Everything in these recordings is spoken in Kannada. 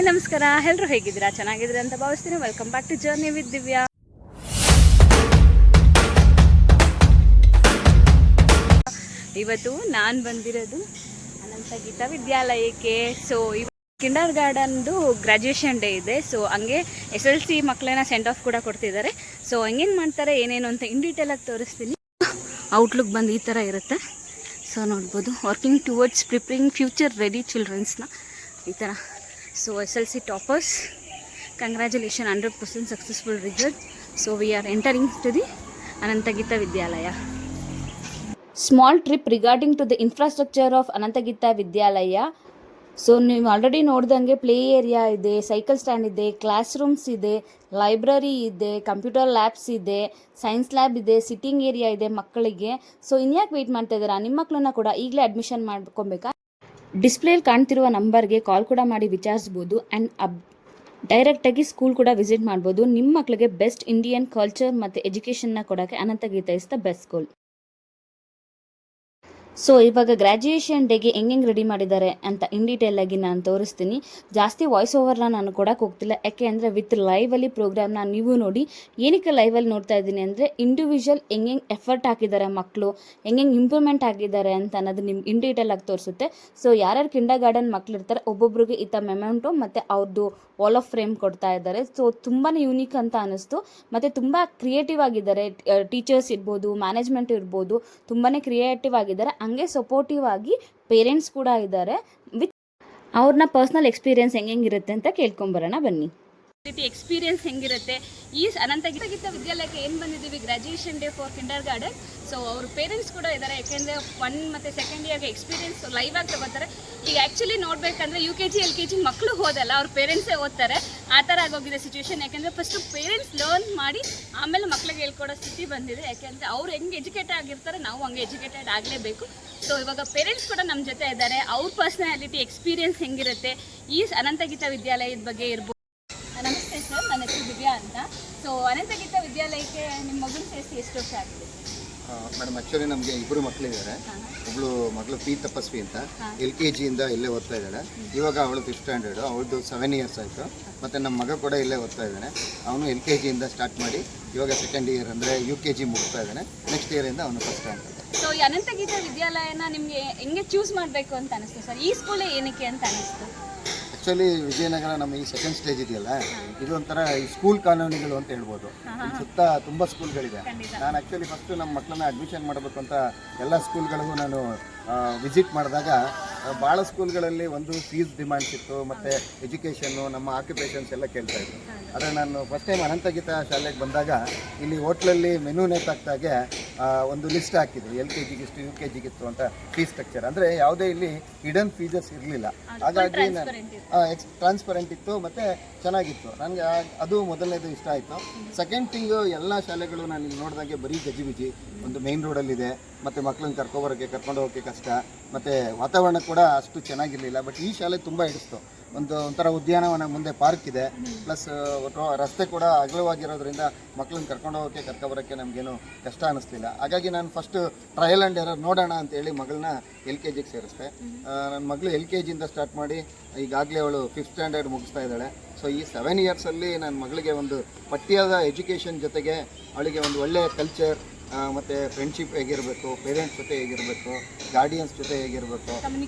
ಹಾಯ್ ನಮಸ್ಕಾರ, ಎಲ್ಲರೂ ಹೇಗಿದ್ದೀರಾ? ಚೆನ್ನಾಗಿದ್ದೀರಾ ಅಂತ ಭಾವಿಸ್ತೀನಿ. Welcome back to journey with Divya. ಇವತ್ತು ನಾನು ಬಂದಿರೋದು ಅನಂತ ಗೀತಾ ವಿದ್ಯಾಲಯಕ್ಕೆ. ಸೊ ಕಿಂಡರ್ ಗಾರ್ಡನ್ದು ಗ್ರ್ಯಾಜುಯೇಷನ್ ಡೇ ಇದೆ. ಸೊ ಹಂಗೆ SLC ಮಕ್ಕಳನ್ನ ಸೆಂಡ್ ಆಫ್ ಕೂಡ ಕೊಡ್ತಿದ್ದಾರೆ. ಸೊ ಹಂಗೇನು ಮಾಡ್ತಾರೆ ಏನೇನು ಅಂತ ಇನ್ ಡೀಟೇಲಾಗಿ ತೋರಿಸ್ತೀನಿ. ಔಟ್ಲುಕ್ ಬಂದು ಈ ಥರ ಇರುತ್ತೆ. ಸೊ ನೋಡ್ಬೋದು, working towards preparing future ready ಚಿಲ್ಡ್ರನ್ಸ್ನ ಈ ಥರ. So SLC toppers, congratulations, 100% successful result. So we are entering to the Ananta Gita Vidyalaya. Small trip regarding to the infrastructure of Ananta Gita Vidyalaya. So ನೀವು ಆಲ್ರೆಡಿ ನೋಡ್ದಂಗೆ ಪ್ಲೇ ಏರಿಯಾ ಇದೆ, ಸೈಕಲ್ ಸ್ಟ್ಯಾಂಡ್ ಇದೆ, ಕ್ಲಾಸ್ ರೂಮ್ಸ್ ಇದೆ, ಲೈಬ್ರರಿ ಇದೆ, ಕಂಪ್ಯೂಟರ್ ಲ್ಯಾಬ್ಸ್ ಇದೆ, ಸೈನ್ಸ್ ಲ್ಯಾಬ್ ಇದೆ, ಸಿಟ್ಟಿಂಗ್ ಏರಿಯಾ ಇದೆ ಮಕ್ಕಳಿಗೆ. ಸೊ ಇನ್ಯಾಕೆ ವೆಯ್ಟ್ ಮಾಡ್ತಾ ಇದ್ದೀರಾ? ನಿಮ್ಮ ಮಕ್ಕಳನ್ನ ಕೂಡ ಈಗಲೇ ಅಡ್ಮಿಷನ್ ಮಾಡ್ಕೊಬೇಕಾ? ಡಿಸ್ಪ್ಲೇಲಿ ಕಾಣ್ತಿರುವ ನಂಬರ್ಗೆ ಕಾಲ್ ಕೂಡ ಮಾಡಿ ವಿಚಾರಿಸ್ಬೋದು. ಆ್ಯಂಡ್ ಡೈರೆಕ್ಟಾಗಿ ಸ್ಕೂಲ್ ಕೂಡ ವಿಸಿಟ್ ಮಾಡ್ಬೋದು. ನಿಮ್ಮ ಮಕ್ಕಳಿಗೆ ಬೆಸ್ಟ್ ಇಂಡಿಯನ್ ಕಲ್ಚರ್ ಮತ್ತು ಎಜುಕೇಷನ್ನ ಕೊಡೋಕ್ಕೆ Anantha Geetha is the best school. So ಇವಾಗ ಗ್ರ್ಯಾಜುಯೇಷನ್ ಡೇಗೆ ಹೆಂಗೆ ರೆಡಿ ಮಾಡಿದ್ದಾರೆ ಅಂತ ಇನ್ ಡೀಟೇಲಾಗಿ ನಾನು ತೋರಿಸ್ತೀನಿ. ಜಾಸ್ತಿ ವಾಯ್ಸ್ ಓವರ್ನ ನಾನು ಕೊಡೋಕೆ ಹೋಗ್ತಿಲ್ಲ, ಯಾಕೆ ಅಂದರೆ ವಿತ್ ಲೈವಲ್ಲಿ ಪ್ರೋಗ್ರಾಮ್ನ ನೀವು ನೋಡಿ. ಏನಕ್ಕೆ ಲೈವಲ್ಲಿ ನೋಡ್ತಾ ಇದ್ದೀನಿ ಅಂದರೆ ಇಂಡಿವಿಜುವಲ್ ಹೆಂಗೆ ಎಫರ್ಟ್ ಹಾಕಿದ್ದಾರೆ ಮಕ್ಕಳು, ಹೆಂಗೆ ಇಂಪ್ರೂವ್ಮೆಂಟ್ ಆಗಿದ್ದಾರೆ ಅಂತ ಅನ್ನೋದು ನಿಮ್ಗೆ ಇನ್ ಡೀಟೇಲಾಗಿ ತೋರಿಸುತ್ತೆ. ಸೊ ಯಾರ್ಯಾರು ಕಿಂಡರ್ ಗಾರ್ಡನ್ ಮಕ್ಕಳು ಇರ್ತಾರೆ ಒಬ್ಬೊಬ್ರಿಗೆ ಈ ಥರ ಮೆಮೆಂಟೋ ಮತ್ತು ಅವ್ರದ್ದು ವಾಲ್ ಆಫ್ ಫ್ರೇಮ್ ಕೊಡ್ತಾ ಇದ್ದಾರೆ. ಸೊ ತುಂಬಾ ಯೂನಿಕ್ ಅಂತ ಅನ್ನಿಸ್ತು. ಮತ್ತು ತುಂಬ ಕ್ರಿಯೇಟಿವ್ ಆಗಿದ್ದಾರೆ. ಟೀಚರ್ಸ್ ಇರ್ಬೋದು, ಮ್ಯಾನೇಜ್ಮೆಂಟ್ ಇರ್ಬೋದು, ತುಂಬಾ ಕ್ರಿಯೇಟಿವ್ ಆಗಿದ್ದಾರೆ. ಹಂಗೆ ಸಪೋರ್ಟಿವ್ ಆಗಿ ಪೇರೆಂಟ್ಸ್ ಕೂಡ ಇದ್ದಾರೆ. ವಿತ್ ಅವ್ರನ್ನ ಪರ್ಸ್ನಲ್ ಎಕ್ಸ್ಪೀರಿಯನ್ಸ್ ಹೆಂಗಿರುತ್ತೆ ಅಂತ ಕೇಳ್ಕೊಂಬರೋಣ ಬನ್ನಿ. ಎಕ್ಸ್ಪೀರಿಯನ್ಸ್ ಹೆಂಗಿರುತ್ತೆ ಈ ಅನಂತ ಗೀತಾ ವಿದ್ಯಾಲಯಕ್ಕೆ ಏನು ಬಂದಿದ್ದೀವಿ graduation day for Kinder garden. So ಅವ್ರ ಪೇರೆಂಟ್ಸ್ ಕೂಡ ಇದ್ದಾರೆ, ಯಾಕೆಂದರೆ 1 ಮತ್ತು 2nd ಇಯರ್ಗೆ ಎಕ್ಸ್ಪೀರಿಯನ್ಸ್ ಲೈವ್ ಆಗಿ ತಗೋತಾರೆ. ಈಗ ಆ್ಯಕ್ಚುಲಿ ನೋಡಬೇಕಂದ್ರೆ UKG LKG ಮಕ್ಕಳು ಓದಲ್ಲ, ಅವ್ರ ಪೇರೆಂಟ್ಸೇ ಓದ್ತಾರೆ. ಆ ಥರ ಆಗೋಗಿದೆ ಸಿಚುವೇಶನ್. ಯಾಕೆಂದರೆ ಫಸ್ಟು ಪೇರೆಂಟ್ಸ್ ಲರ್ನ್ ಮಾಡಿ ಆಮೇಲೆ ಮಕ್ಳಿಗೆ ಹೇಳ್ಕೊಡೋ ಸ್ಥಿತಿ ಬಂದಿದೆ. ಯಾಕೆಂದರೆ ಅವ್ರು ಹೆಂಗೆ ಎಜುಕೇಟೆಡ್ ಆಗಿರ್ತಾರೆ, ನಾವು ಹಂಗೆ ಎಜುಕೇಟೆಡ್ ಆಗಲೇಬೇಕು. ಸೊ ಇವಾಗ ಪೇರೆಂಟ್ಸ್ ಕೂಡ ನಮ್ಮ ಜೊತೆ ಇದ್ದಾರೆ. ಅವ್ರ ಪರ್ಸನಾಲಿಟಿ ಎಕ್ಸ್ಪೀರಿಯನ್ಸ್ ಹೆಂಗಿರುತ್ತೆ ಈ ಅನಂತ ಗೀತಾ ವಿದ್ಯಾಲಯದ ಬಗ್ಗೆ ಇರ್ಬೋದು. ನಮಸ್ತೆ ಸರ್, ನನ್ನ ಹೆಸರು ದಿವ್ಯಾ ಅಂತ. ಸೊ ಅನಂತ ಗೀತಾ ವಿದ್ಯಾಲಯಕ್ಕೆ ನಿಮ್ಮ ಮಗನ ಸೇರಿಸಿ ಎಷ್ಟು ವರ್ಷ ಆಗಿದೆ? ಮೇಡಮ್ ಆ್ಯಕ್ಚುಲಿ ನಮಗೆ ಇಬ್ಬರು ಮಕ್ಕಳಿದ್ದಾರೆ. ಒಬ್ಬಳು ಮಗಳು ಪಿ ತಪಸ್ವಿ ಅಂತ LKGಯಿಂದ ಇಲ್ಲೇ ಓದ್ತಾ ಇದ್ದಾಳೆ. ಇವಾಗ ಅವಳು 5th ಸ್ಟ್ಯಾಂಡರ್ಡು, ಅವಳದು 7 years ಆಯಿತು. ಮತ್ತು ನಮ್ಮ ಮಗ ಕೂಡ ಇಲ್ಲೇ ಓದ್ತಾ ಇದ್ದಾನೆ. ಅವನು LKGಯಿಂದ ಸ್ಟಾರ್ಟ್ ಮಾಡಿ ಇವಾಗ 2nd year ಅಂದರೆ UKG ಮುಗಿಸ್ತಾ ಇದ್ದಾನೆ. ನೆಕ್ಸ್ಟ್ ಇಯರಿಂದ ಅವನು 1st ಸ್ಟ್ಯಾಂಡರ್ಡ್. ಸೊ ಈ ಅನಂತ ಗೀತಾ ವಿದ್ಯಾಲಯನ ನಿಮಗೆ ಹೆಂಗೆ ಚೂಸ್ ಮಾಡಬೇಕು ಅಂತ ಅನಿಸ್ತು ಸರ್? ಈ ಸ್ಕೂಲೇ ಏನಕ್ಕೆ ಅಂತ ಅನಿಸ್ತು? ಆ್ಯಕ್ಚುಲಿ ವಿಜಯನಗರ ನಮ್ಮ ಈ 2nd ಸ್ಟೇಜ್ ಇದೆಯಲ್ಲ, ಇದು ಒಂಥರ ಈ ಸ್ಕೂಲ್ ಕಾಲೋನಿಗಳು ಅಂತ ಹೇಳ್ಬೋದು. ಸುತ್ತ ತುಂಬ ಸ್ಕೂಲ್ಗಳಿದೆ. ನಾನು ಆ್ಯಕ್ಚುಲಿ ಫಸ್ಟು ನಮ್ಮ ಮಕ್ಕಳನ್ನ ಅಡ್ಮಿಷನ್ ಮಾಡಬೇಕು ಅಂತ ಎಲ್ಲ ಸ್ಕೂಲ್ಗಳಿಗೂ ನಾನು ವಿಸಿಟ್ ಮಾಡಿದಾಗ ಭಾಳ ಸ್ಕೂಲ್ಗಳಲ್ಲಿ ಒಂದು ಫೀಸ್ ಡಿಮ್ಯಾಂಡ್ಸ್ ಇತ್ತು, ಮತ್ತು ಎಜುಕೇಷನ್ನು, ನಮ್ಮ ಆಕ್ಯುಪೇಷನ್ಸ್ ಎಲ್ಲ ಕೇಳ್ತಾ ಇತ್ತು. ಆದರೆ ನಾನು ಫಸ್ಟ್ ಟೈಮ್ ಅನಂತ ಗೀತಾ ಶಾಲೆಗೆ ಬಂದಾಗ ಇಲ್ಲಿ ಹೋಟ್ಲಲ್ಲಿ ಮೆನು ನೇತಾಕ್ದಾಗೆ ಒಂದು ಲಿಸ್ಟ್ ಹಾಕಿದ್ರು, LKGಗಿಷ್ಟು UKGಗಿತ್ತು ಅಂತ ಫೀಸ್ ಸ್ಟ್ರಕ್ಚರ್. ಅಂದರೆ ಯಾವುದೇ ಇಲ್ಲಿ ಹಿಡನ್ ಫೀಸಸ್ ಇರಲಿಲ್ಲ. ಹಾಗಾಗಿ ಟ್ರಾನ್ಸ್ಪರೆಂಟ್ ಇತ್ತು ಮತ್ತು ಚೆನ್ನಾಗಿತ್ತು. ನನಗೆ ಅದು ಮೊದಲನೇದು ಇಷ್ಟ ಆಯಿತು. ಸೆಕೆಂಡ್ ಥಿಂಗು ಎಲ್ಲ ಶಾಲೆಗಳು ನಾನು ಇಲ್ಲಿ ನೋಡಿದಾಗೆ ಬರೀ ಗಜಿಬಿಜಿ. ಒಂದು ಮೇನ್ ರೋಡಲ್ಲಿದೆ, ಮತ್ತು ಮಕ್ಕಳನ್ನ ಕರ್ಕೊಂಡು ಹೋಗೋಕ್ಕೆ ಕಷ್ಟ, ಮತ್ತು ವಾತಾವರಣ ಕೂಡ ಅಷ್ಟು ಚೆನ್ನಾಗಿರಲಿಲ್ಲ. ಬಟ್ ಈ ಶಾಲೆ ತುಂಬ ಹಿಡಿಸ್ತು. ಒಂಥರ ಉದ್ಯಾನವನ ಮುಂದೆ ಪಾರ್ಕ್ ಇದೆ, ಪ್ಲಸ್ ರಸ್ತೆ ಕೂಡ ಅಗಲವಾಗಿರೋದ್ರಿಂದ ಮಕ್ಕಳನ್ನ ಕರ್ಕೊಂಡು ಬರೋಕ್ಕೆ ನಮಗೇನು ಕಷ್ಟ ಅನ್ನಿಸ್ಲಿಲ್ಲ. ಹಾಗಾಗಿ ನಾನು ಫಸ್ಟು ಟ್ರಯಲ್ ಆ್ಯಂಡ್ ಎರರ್ ನೋಡೋಣ ಅಂತೇಳಿ ಮಗಳನ್ನ LKGಗೆ ಸೇರಿಸ್ದೆ. ನನ್ನ ಮಗಳು LKGಯಿಂದ ಸ್ಟಾರ್ಟ್ ಮಾಡಿ ಈಗಾಗಲೇ ಅವಳು 5th ಸ್ಟ್ಯಾಂಡರ್ಡ್ ಮುಗಿಸ್ತಾ ಇದ್ದಾಳೆ. ಸೊ ಈ 7 yearsಲ್ಲಿ ನನ್ನ ಮಗಳಿಗೆ ಒಂದು ಪಠ್ಯದ ಎಜುಕೇಷನ್ ಜೊತೆಗೆ ಅವಳಿಗೆ ಒಂದು ಒಳ್ಳೆಯ ಕಲ್ಚರ್ ಮತ್ತು ಫ್ರೆಂಡ್ಶಿಪ್ ಹೇಗಿರಬೇಕು, ಪೇರೆಂಟ್ಸ್ ಜೊತೆ ಹೇಗಿರಬೇಕು, ಗಾರ್ಡಿಯನ್ಸ್ ಜೊತೆ ಹೇಗಿರಬೇಕು,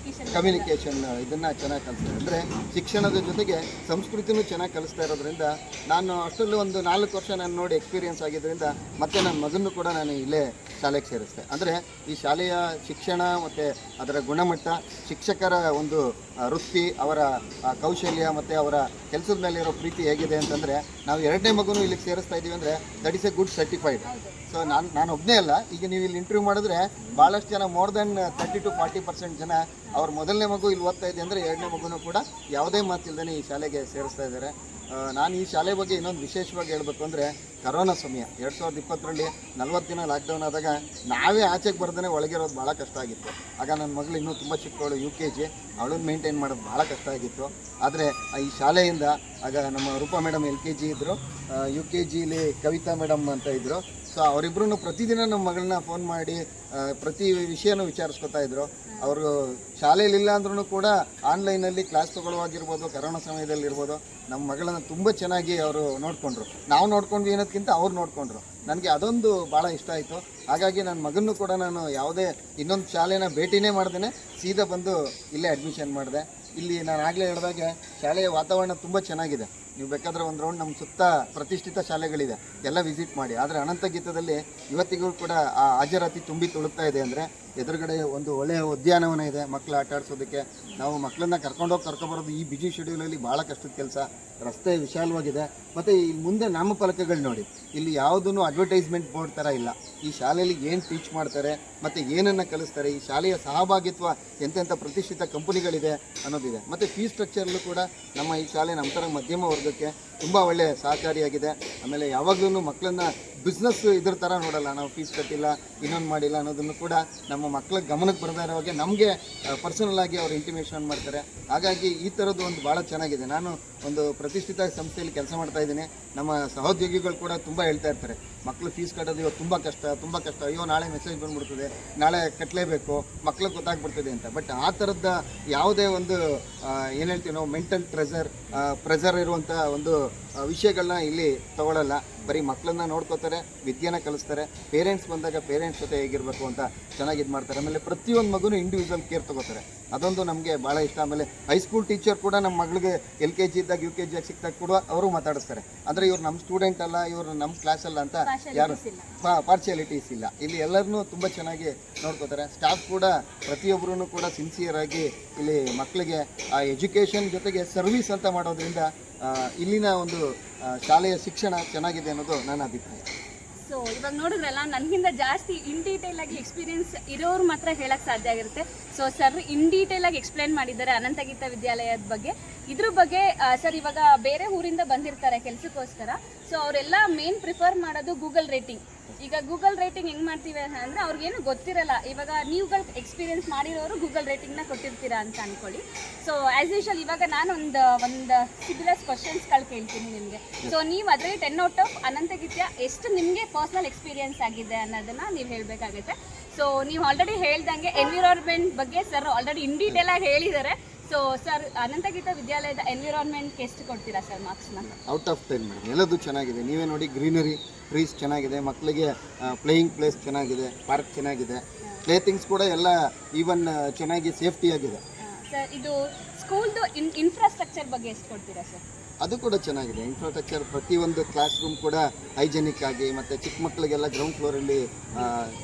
ಕಮ್ಯುನಿಕೇಷನ್ ಇದನ್ನು ಚೆನ್ನಾಗಿ ಕಲಿಸ್ತಾರೆ. ಅಂದರೆ ಶಿಕ್ಷಣದ ಜೊತೆಗೆ ಸಂಸ್ಕೃತಿನೂ ಚೆನ್ನಾಗಿ ಕಲಿಸ್ತಾ ಇರೋದ್ರಿಂದ ನಾನು ಅಷ್ಟರಲ್ಲೂ ಒಂದು 4 ವರ್ಷ ನಾನು ನೋಡಿ ಎಕ್ಸ್ಪೀರಿಯನ್ಸ್ ಆಗಿದ್ದರಿಂದ ಮತ್ತೆ ನನ್ನ ಮಗನೂ ಕೂಡ ನಾನು ಇಲ್ಲೇ ಶಾಲೆಗೆ ಸೇರಿಸ್ದೆ. ಅಂದರೆ ಈ ಶಾಲೆಯ ಶಿಕ್ಷಣ ಮತ್ತು ಅದರ ಗುಣಮಟ್ಟ, ಶಿಕ್ಷಕರ ಒಂದು ವೃತ್ತಿ, ಅವರ ಕೌಶಲ್ಯ ಮತ್ತು ಅವರ ಕೆಲಸದ ಮೇಲೆ ಇರೋ ಪ್ರೀತಿ ಹೇಗಿದೆ ಅಂತಂದರೆ, ನಾವು 2ನೇ ಮಗುನೂ ಇಲ್ಲಿಗೆ ಸೇರಿಸ್ತಾ ಇದ್ದೀವಿ ಅಂದರೆ that is A good certified. So ನಾನು ಒಬ್ಬನೇ ಅಲ್ಲ, ಈಗ ನೀವು ಇಲ್ಲಿ ಇಂಟರ್ವ್ಯೂ ಮಾಡಿದ್ರೆ ಭಾಳಷ್ಟು ಜನ ಮೋರ್ ದೆನ್ 30 to 40% ಜನ ಅವ್ರ ಮೊದಲನೇ ಮಗು ಇಲ್ಲಿ ಓದ್ತಾ ಇದೆ ಅಂದರೆ 2ನೇ ಮಗುನೂ ಕೂಡ ಯಾವುದೇ ಮಾತಿಲ್ದೇ ಈ ಶಾಲೆಗೆ ಸೇರಿಸ್ತಾ ಇದ್ದಾರೆ. ನಾನು ಈ ಶಾಲೆ ಬಗ್ಗೆ ಇನ್ನೊಂದು ವಿಶೇಷವಾಗಿ ಹೇಳಬೇಕು ಅಂದರೆ, ಕರೋನಾ ಸಮಯ 2020ರಲ್ಲಿ 40 ದಿನ ಲಾಕ್ಡೌನ್ ಆದಾಗ ನಾವೇ ಆಚೆಗೆ ಬರ್ದೇ ಒಳಗಿರೋದು ಭಾಳ ಕಷ್ಟ ಆಗಿತ್ತು. ಆಗ ನನ್ನ ಮಗಳು ಇನ್ನೂ ತುಂಬ ಚಿಕ್ಕವಳು, UKG, ಅವಳನ್ನು ಮೇಂಟೈನ್ ಮಾಡೋದು ಭಾಳ ಕಷ್ಟ ಆಗಿತ್ತು. ಆದರೆ ಈ ಶಾಲೆಯಿಂದ ಆಗ ನಮ್ಮ ರೂಪಾ ಮೇಡಮ್ LKG ಇದ್ದರು, UKGಲಿ ಕವಿತಾ ಮೇಡಮ್ ಅಂತ ಇದ್ದರು. ಸೊ ಅವರಿಬ್ಬರೂ ಪ್ರತಿದಿನ ನಮ್ಮ ಮಗಳನ್ನ ಫೋನ್ ಮಾಡಿ ಪ್ರತಿ ವಿಷಯನೂ ವಿಚಾರಿಸ್ಕೊತಾ ಇದ್ರು. ಅವರು ಶಾಲೆಯಲ್ಲಿ ಇಲ್ಲ ಅಂದ್ರೂ ಕೂಡ ಆನ್ಲೈನಲ್ಲಿ ಕ್ಲಾಸ್ ತೊಗೊಳ್ಳುವಾಗಿರ್ಬೋದು, ಕರೋನಾ ಸಮಯದಲ್ಲಿ ಇರ್ಬೋದು, ನಮ್ಮ ಮಗಳನ್ನ ತುಂಬ ಚೆನ್ನಾಗಿ ಅವರು ನೋಡಿಕೊಂಡ್ರು. ನಾವು ನೋಡ್ಕೊಂಡ್ವಿ ಅನ್ನೋದಕ್ಕಿಂತ ಅವ್ರು ನೋಡಿಕೊಂಡ್ರು. ನನಗೆ ಅದೊಂದು ಭಾಳ ಇಷ್ಟ ಆಯಿತು. ಹಾಗಾಗಿ ನನ್ನ ಮಗನೂ ಕೂಡ ನಾನು ಯಾವುದೇ ಇನ್ನೊಂದು ಶಾಲೆನ ಭೇಟಿನೇ ಮಾಡ್ದೇ ಸೀದಾ ಬಂದು ಇಲ್ಲೇ ಅಡ್ಮಿಷನ್ ಮಾಡಿದೆ. ಇಲ್ಲಿ ನಾನು ಆಗಲೇ ಹೇಳಿದಾಗೆ ಶಾಲೆಯ ವಾತಾವರಣ ತುಂಬ ಚೆನ್ನಾಗಿದೆ. ನೀವು ಬೇಕಾದರೆ ಒಂದು ರೌಂಡ್ ನಮ್ಮ ಸುತ್ತ ಪ್ರತಿಷ್ಠಿತ ಶಾಲೆಗಳಿದೆ, ಎಲ್ಲ ವಿಸಿಟ್ ಮಾಡಿ. ಆದರೆ ಅನಂತಗೀತದಲ್ಲಿ ಇವತ್ತಿಗೂ ಕೂಡ ಆ ಹಾಜರಾತಿ ತುಂಬಿ ತುಳುಕ್ತಾ ಇದೆ. ಅಂದರೆ ಎದುರುಗಡೆ ಒಂದು ಒಳ್ಳೆಯ ಉದ್ಯಾನವನ ಇದೆ ಮಕ್ಕಳು ಆಟ ಆಡಿಸೋದಕ್ಕೆ. ನಾವು ಮಕ್ಕಳನ್ನ ಕರ್ಕೊಂಬರೋದು ಈ ಬಿಜಿ ಶೆಡ್ಯೂಲಲ್ಲಿ ಭಾಳ ಕಷ್ಟದ ಕೆಲಸ. ರಸ್ತೆ ವಿಶಾಲವಾಗಿದೆ. ಮತ್ತು ಇಲ್ಲಿ ಮುಂದೆ ನಾಮಫಲಕಗಳು ನೋಡಿ, ಇಲ್ಲಿ ಯಾವುದೂ ಅಡ್ವರ್ಟೈಸ್ಮೆಂಟ್ ಬೋರ್ಡ್ ಥರ ಇಲ್ಲ. ಈ ಶಾಲೆಯಲ್ಲಿ ಏನು ಟೀಚ್ ಮಾಡ್ತಾರೆ ಮತ್ತು ಏನನ್ನು ಕಲಿಸ್ತಾರೆ, ಈ ಶಾಲೆಯ ಸಹಭಾಗಿತ್ವ ಎಂತೆಂಥ ಪ್ರತಿಷ್ಠಿತ ಕಂಪನಿಗಳಿದೆ ಅನ್ನೋದಿದೆ. ಮತ್ತು ಫೀಸ್ ಸ್ಟ್ರಕ್ಚರ್ಲ್ಲೂ ಕೂಡ ನಮ್ಮ ಈ ಶಾಲೆ ನಮ್ಮ ಥರ ಮಧ್ಯಮ ವರ್ಗಕ್ಕೆ ತುಂಬ ಒಳ್ಳೆಯ ಸಹಕಾರಿಯಾಗಿದೆ. ಆಮೇಲೆ ಯಾವಾಗಲೂ ಮಕ್ಕಳನ್ನ ಬಿಸ್ನೆಸ್ ಇದ್ರ ಥರ ನೋಡಲ್ಲ. ನಾವು ಫೀಸ್ ಕಟ್ಟಿಲ್ಲ, ಇನ್ನೊಂದು ಮಾಡಿಲ್ಲ ಅನ್ನೋದನ್ನು ಕೂಡ ನಮ್ಮ ಮಕ್ಕಳ ಗಮನಕ್ಕೆ ಬರ್ತಾ ಇರೋ ಹಾಗೆ ನಮಗೆ ಪರ್ಸನಲ್ ಆಗಿ ಅವರು ಇಂಟಿಮೇಷನ್ ಮಾಡ್ತಾರೆ. ಹಾಗಾಗಿ ಈ ಥರದ್ದು ಒಂದು ಭಾಳ ಚೆನ್ನಾಗಿದೆ. ನಾನು ಒಂದು ಪ್ರತಿಷ್ಠಿತ ಸಂಸ್ಥೆಯಲ್ಲಿ ಕೆಲಸ ಮಾಡ್ತಾ ಇದ್ದೀನಿ. ನಮ್ಮ ಸಹೋದ್ಯೋಗಿಗಳು ಕೂಡ ತುಂಬ ಹೇಳ್ತಾ ಇರ್ತಾರೆ, ಮಕ್ಕಳು ಫೀಸ್ ಕಟ್ಟೋದು ಇವತ್ತು ತುಂಬ ಕಷ್ಟ, ಅಯ್ಯೋ ನಾಳೆ ಮೆಸೇಜ್ ಬಂದುಬಿಡ್ತದೆ, ನಾಳೆ ಕಟ್ಟಲೇಬೇಕು, ಮಕ್ಳಿಗೆ ಗೊತ್ತಾಗ್ಬಿಡ್ತದೆ ಅಂತ. ಬಟ್ ಆ ಥರದ ಯಾವುದೇ ಒಂದು ಏನು ಹೇಳ್ತೀವಿ ನಾವು ಮೆಂಟಲ್ ಪ್ರೆಷರ್ ಇರುವಂಥ ಒಂದು ವಿಷಯಗಳನ್ನ ಇಲ್ಲಿ ತಗೊಳ್ಳಲ್ಲ. ಬರೀ ಮಕ್ಕಳನ್ನ ನೋಡ್ಕೋತಾರೆ, ವಿದ್ಯೆನ ಕಲಿಸ್ತಾರೆ. ಪೇರೆಂಟ್ಸ್ ಬಂದಾಗ ಪೇರೆಂಟ್ಸ್ ಜೊತೆ ಹೇಗಿರಬೇಕು ಅಂತ ಚೆನ್ನಾಗಿ ಇದು ಮಾಡ್ತಾರೆ. ಆಮೇಲೆ ಪ್ರತಿಯೊಂದು ಮಗುನೂ ಇಂಡಿವಿಜುವಲ್ ಕೇರ್ ತೊಗೋತಾರೆ. ಅದೊಂದು ನಮಗೆ ಭಾಳ ಇಷ್ಟ. ಆಮೇಲೆ ಹೈಸ್ಕೂಲ್ ಟೀಚರ್ ಕೂಡ ನಮ್ಮ ಮಗಳಿಗೆ LKG ಇದ್ದಾಗ UKG ಸಿಕ್ತಾಗ ಕೂಡ ಅವರು ಮಾತಾಡಿಸ್ತಾರೆ. ಅಂದರೆ ಇವ್ರು ನಮ್ಮ ಸ್ಟೂಡೆಂಟ್ ಅಲ್ಲ, ಇವರು ನಮ್ಮ ಕ್ಲಾಸ್ ಅಲ್ಲ ಅಂತ ಯಾರು ಪಾರ್ಶಿಯಾಲಿಟೀಸ್ ಇಲ್ಲ. ಇಲ್ಲಿ ಎಲ್ಲರನ್ನೂ ತುಂಬ ಚೆನ್ನಾಗಿ ನೋಡ್ಕೋತಾರೆ. ಸ್ಟಾಫ್ ಕೂಡ ಪ್ರತಿಯೊಬ್ಬರೂ ಕೂಡ ಸಿನ್ಸಿಯರ್ ಆಗಿ ಇಲ್ಲಿ ಮಕ್ಕಳಿಗೆ ಆ ಎಜುಕೇಷನ್ ಜೊತೆಗೆ ಸರ್ವಿಸ್ ಅಂತ ಮಾಡೋದ್ರಿಂದ ಇಲ್ಲಿನ ಒಂದು ಶಾಲೆಯ ಶಿಕ್ಷಣ ಚೆನ್ನಾಗಿದೆ ಅನ್ನೋದು ನನ್ನ ಅಭಿಪ್ರಾಯ. ಸೊ ಇವಾಗ ನೋಡಿದ್ರಲ್ಲ, ನನಗಿಂತ ಜಾಸ್ತಿ ಇನ್ ಡೀಟೇಲ್ ಆಗಿ ಎಕ್ಸ್ಪೀರಿಯನ್ಸ್ ಇರೋರು ಮಾತ್ರ ಹೇಳಕ್ ಸಾಧ್ಯ ಆಗಿರುತ್ತೆ. ಸೊ ಸರ್ ಇನ್ ಡೀಟೇಲ್ ಆಗಿ ಎಕ್ಸ್ಪ್ಲೈನ್ ಮಾಡಿದ್ದಾರೆ ಅನಂತಗೀತ ವಿದ್ಯಾಲಯದ ಬಗ್ಗೆ. ಇದ್ರ ಬಗ್ಗೆ ಸರ್ ಇವಾಗ ಬೇರೆ ಊರಿಂದ ಬಂದಿರ್ತಾರೆ ಕೆಲಸಕ್ಕೋಸ್ಕರ. ಸೊ ಅವರೆಲ್ಲ ಮೇನ್ ಪ್ರಿಫರ್ ಮಾಡೋದು ಗೂಗಲ್ ರೇಟಿಂಗ್. ಈಗ ಗೂಗಲ್ ರೇಟಿಂಗ್ ಹೆಂಗೆ ಮಾಡ್ತೀವಿ ಅಂದರೆ ಅವ್ರಿಗೇನು ಗೊತ್ತಿರಲ್ಲ. ಇವಾಗ ನೀವುಗಳು ಎಕ್ಸ್ಪೀರಿಯನ್ಸ್ ಮಾಡಿರೋರು ಗೂಗಲ್ ರೇಟಿಂಗ್ನ ಕೊಟ್ಟಿರ್ತೀರಾ ಅಂತ ಅಂದ್ಕೊಳ್ಳಿ. ಸೊ ಆ್ಯಸ್ ಯೂಶುವಲ್ ಇವಾಗ ನಾನು ಒಂದು ಸಿಬಿಲಸ್ ಕ್ವಶನ್ಸ್ಗಳು ಕೇಳ್ತೀನಿ ನಿಮಗೆ. ಸೊ ನೀವು ಅದರಲ್ಲಿ 10 ಔಟ್ ಆಫ್ ಅನಂತಗೀತ ಎಷ್ಟು ನಿಮಗೆ ಪರ್ಸ್ನಲ್ ಎಕ್ಸ್ಪೀರಿಯನ್ಸ್ ಆಗಿದೆ ಅನ್ನೋದನ್ನು ನೀವು ಹೇಳಬೇಕಾಗುತ್ತೆ. ಸೊ ನೀವು ಆಲ್ರೆಡಿ ಹೇಳ್ದಂಗೆ ಎನ್ವಿರಾನ್ಮೆಂಟ್ ಬಗ್ಗೆ ಸರ್ ಆಲ್ರೆಡಿ ಇನ್ ಡೀಟೇಲ್ ಆಗಿ ಹೇಳಿದ್ದಾರೆ. ಸೊ ಸರ್ ಅನಂತಗೀತ ವಿದ್ಯಾಲಯದ ಎನ್ವಿರಾನ್ಮೆಂಟ್ಗೆ ಎಷ್ಟು ಕೊಡ್ತೀರಾ ಸರ್ ಮಾರ್ಕ್ಸ್ನ? Out of 10 madam. ಎಲ್ಲದೂ ಚೆನ್ನಾಗಿದೆ. ನೀವೇ ನೋಡಿ, ಗ್ರೀನರಿ, ಟ್ರೀಸ್ ಚೆನ್ನಾಗಿದೆ, ಮಕ್ಕಳಿಗೆ ಪ್ಲೇಯಿಂಗ್ ಪ್ಲೇಸ್ ಚೆನ್ನಾಗಿದೆ, ಪಾರ್ಕ್ ಚೆನ್ನಾಗಿದೆ, ಪ್ಲೇ ಥಿಂಗ್ಸ್ ಕೂಡ ಎಲ್ಲ ಈವನ್ ಚೆನ್ನಾಗಿ ಸೇಫ್ಟಿಯಾಗಿದೆ. ಸರ್ ಇದು ಸ್ಕೂಲ್ದು ಇನ್ಫ್ರಾಸ್ಟ್ರಕ್ಚರ್ ಬಗ್ಗೆ ಎಷ್ಟು ಕೊಡ್ತೀರಾ ಸರ್? ಅದು ಕೂಡ ಚೆನ್ನಾಗಿದೆ. ಇನ್ಫ್ರಾಸ್ಟ್ರಕ್ಚರ್ ಪ್ರತಿಯೊಂದು ಕ್ಲಾಸ್ ರೂಮ್ ಕೂಡ ಹೈಜೆನಿಕ್ ಆಗಿ, ಮತ್ತು ಚಿಕ್ಕ ಮಕ್ಕಳಿಗೆಲ್ಲ ಗ್ರೌಂಡ್ ಫ್ಲೋರಲ್ಲಿ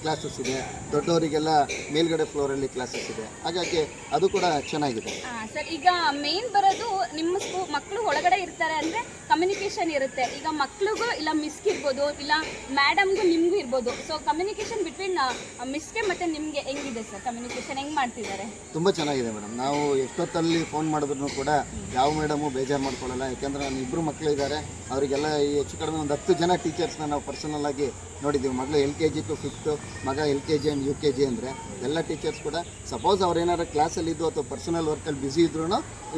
ಕ್ಲಾಸಸ್ ಇದೆ, ದೊಡ್ಡವರಿಗೆಲ್ಲ ಮೇಲ್ಗಡೆ ಫ್ಲೋರಲ್ಲಿ ಕ್ಲಾಸಸ್ ಇದೆ. ಹಾಗಾಗಿ ಅದು ಕೂಡ ಚೆನ್ನಾಗಿದೆ. ಸರ್ ಈಗ ಮೇನ್ ಬರೋದು ನಿಮ್ಮ ಮಕ್ಕಳು ಒಳಗಡೆ ಇರ್ತಾರೆ ಅಂದರೆ ಕಮ್ಯುನಿಕೇಷನ್ ಇರುತ್ತೆ. ಈಗ ಮಕ್ಳಿಗೂ ಇಲ್ಲ ಮಿಸ್ಗೆ ಇರ್ಬೋದು, ಇಲ್ಲ ಮೇಡಮ್ಗೂ ನಿಮಗೂ ಇರ್ಬೋದು. ಸೊ ಕಮ್ಯುನಿಕೇಷನ್ ಬಿಟ್ವೀನ್ ಮಿಸ್ಗೆ ಮತ್ತು ನಿಮಗೆ ಹೆಂಗಿದೆ ಸರ್? ಕಮ್ಯುನಿಕೇಷನ್ ಹೆಂಗೆ ಮಾಡ್ತಿದ್ದಾರೆ? ತುಂಬ ಚೆನ್ನಾಗಿದೆ ಮೇಡಮ್. ನಾವು ಎಷ್ಟೊತ್ತಲ್ಲಿ ಫೋನ್ ಮಾಡಿದ್ರು ಕೂಡ ಯಾವ ಮೇಡಮು ಬೇಜಾರು ಮಾಡ್ಕೊಳ್ಳಲ್ಲ. ಯಾಕೆಂದರೆ ನನ್ನ ಇಬ್ಬರು ಮಕ್ಕಳಿದ್ದಾರೆ, ಅವರಿಗೆಲ್ಲ ಹೆಚ್ಚು ಕಡಿಮೆ ಒಂದು 10 ಜನ ಟೀಚರ್ಸ್ನ ನಾವು ಪರ್ಸನಲ್ ಆಗಿ ನೋಡಿದ್ದೀವಿ. ಮಗಳು LKG to 5th, ಮಗ LKG ಆ್ಯಂಡ್ UKG. ಅಂದರೆ ಎಲ್ಲ ಟೀಚರ್ಸ್ ಕೂಡ ಸಪೋಸ್ ಅವ್ರು ಏನಾದ್ರು ಕ್ಲಾಸಲ್ಲಿದ್ದು ಅಥವಾ ಪರ್ಸನಲ್ ವರ್ಕಲ್ಲಿ ಬ್ಯುಸಿ ಇದ್ರೂ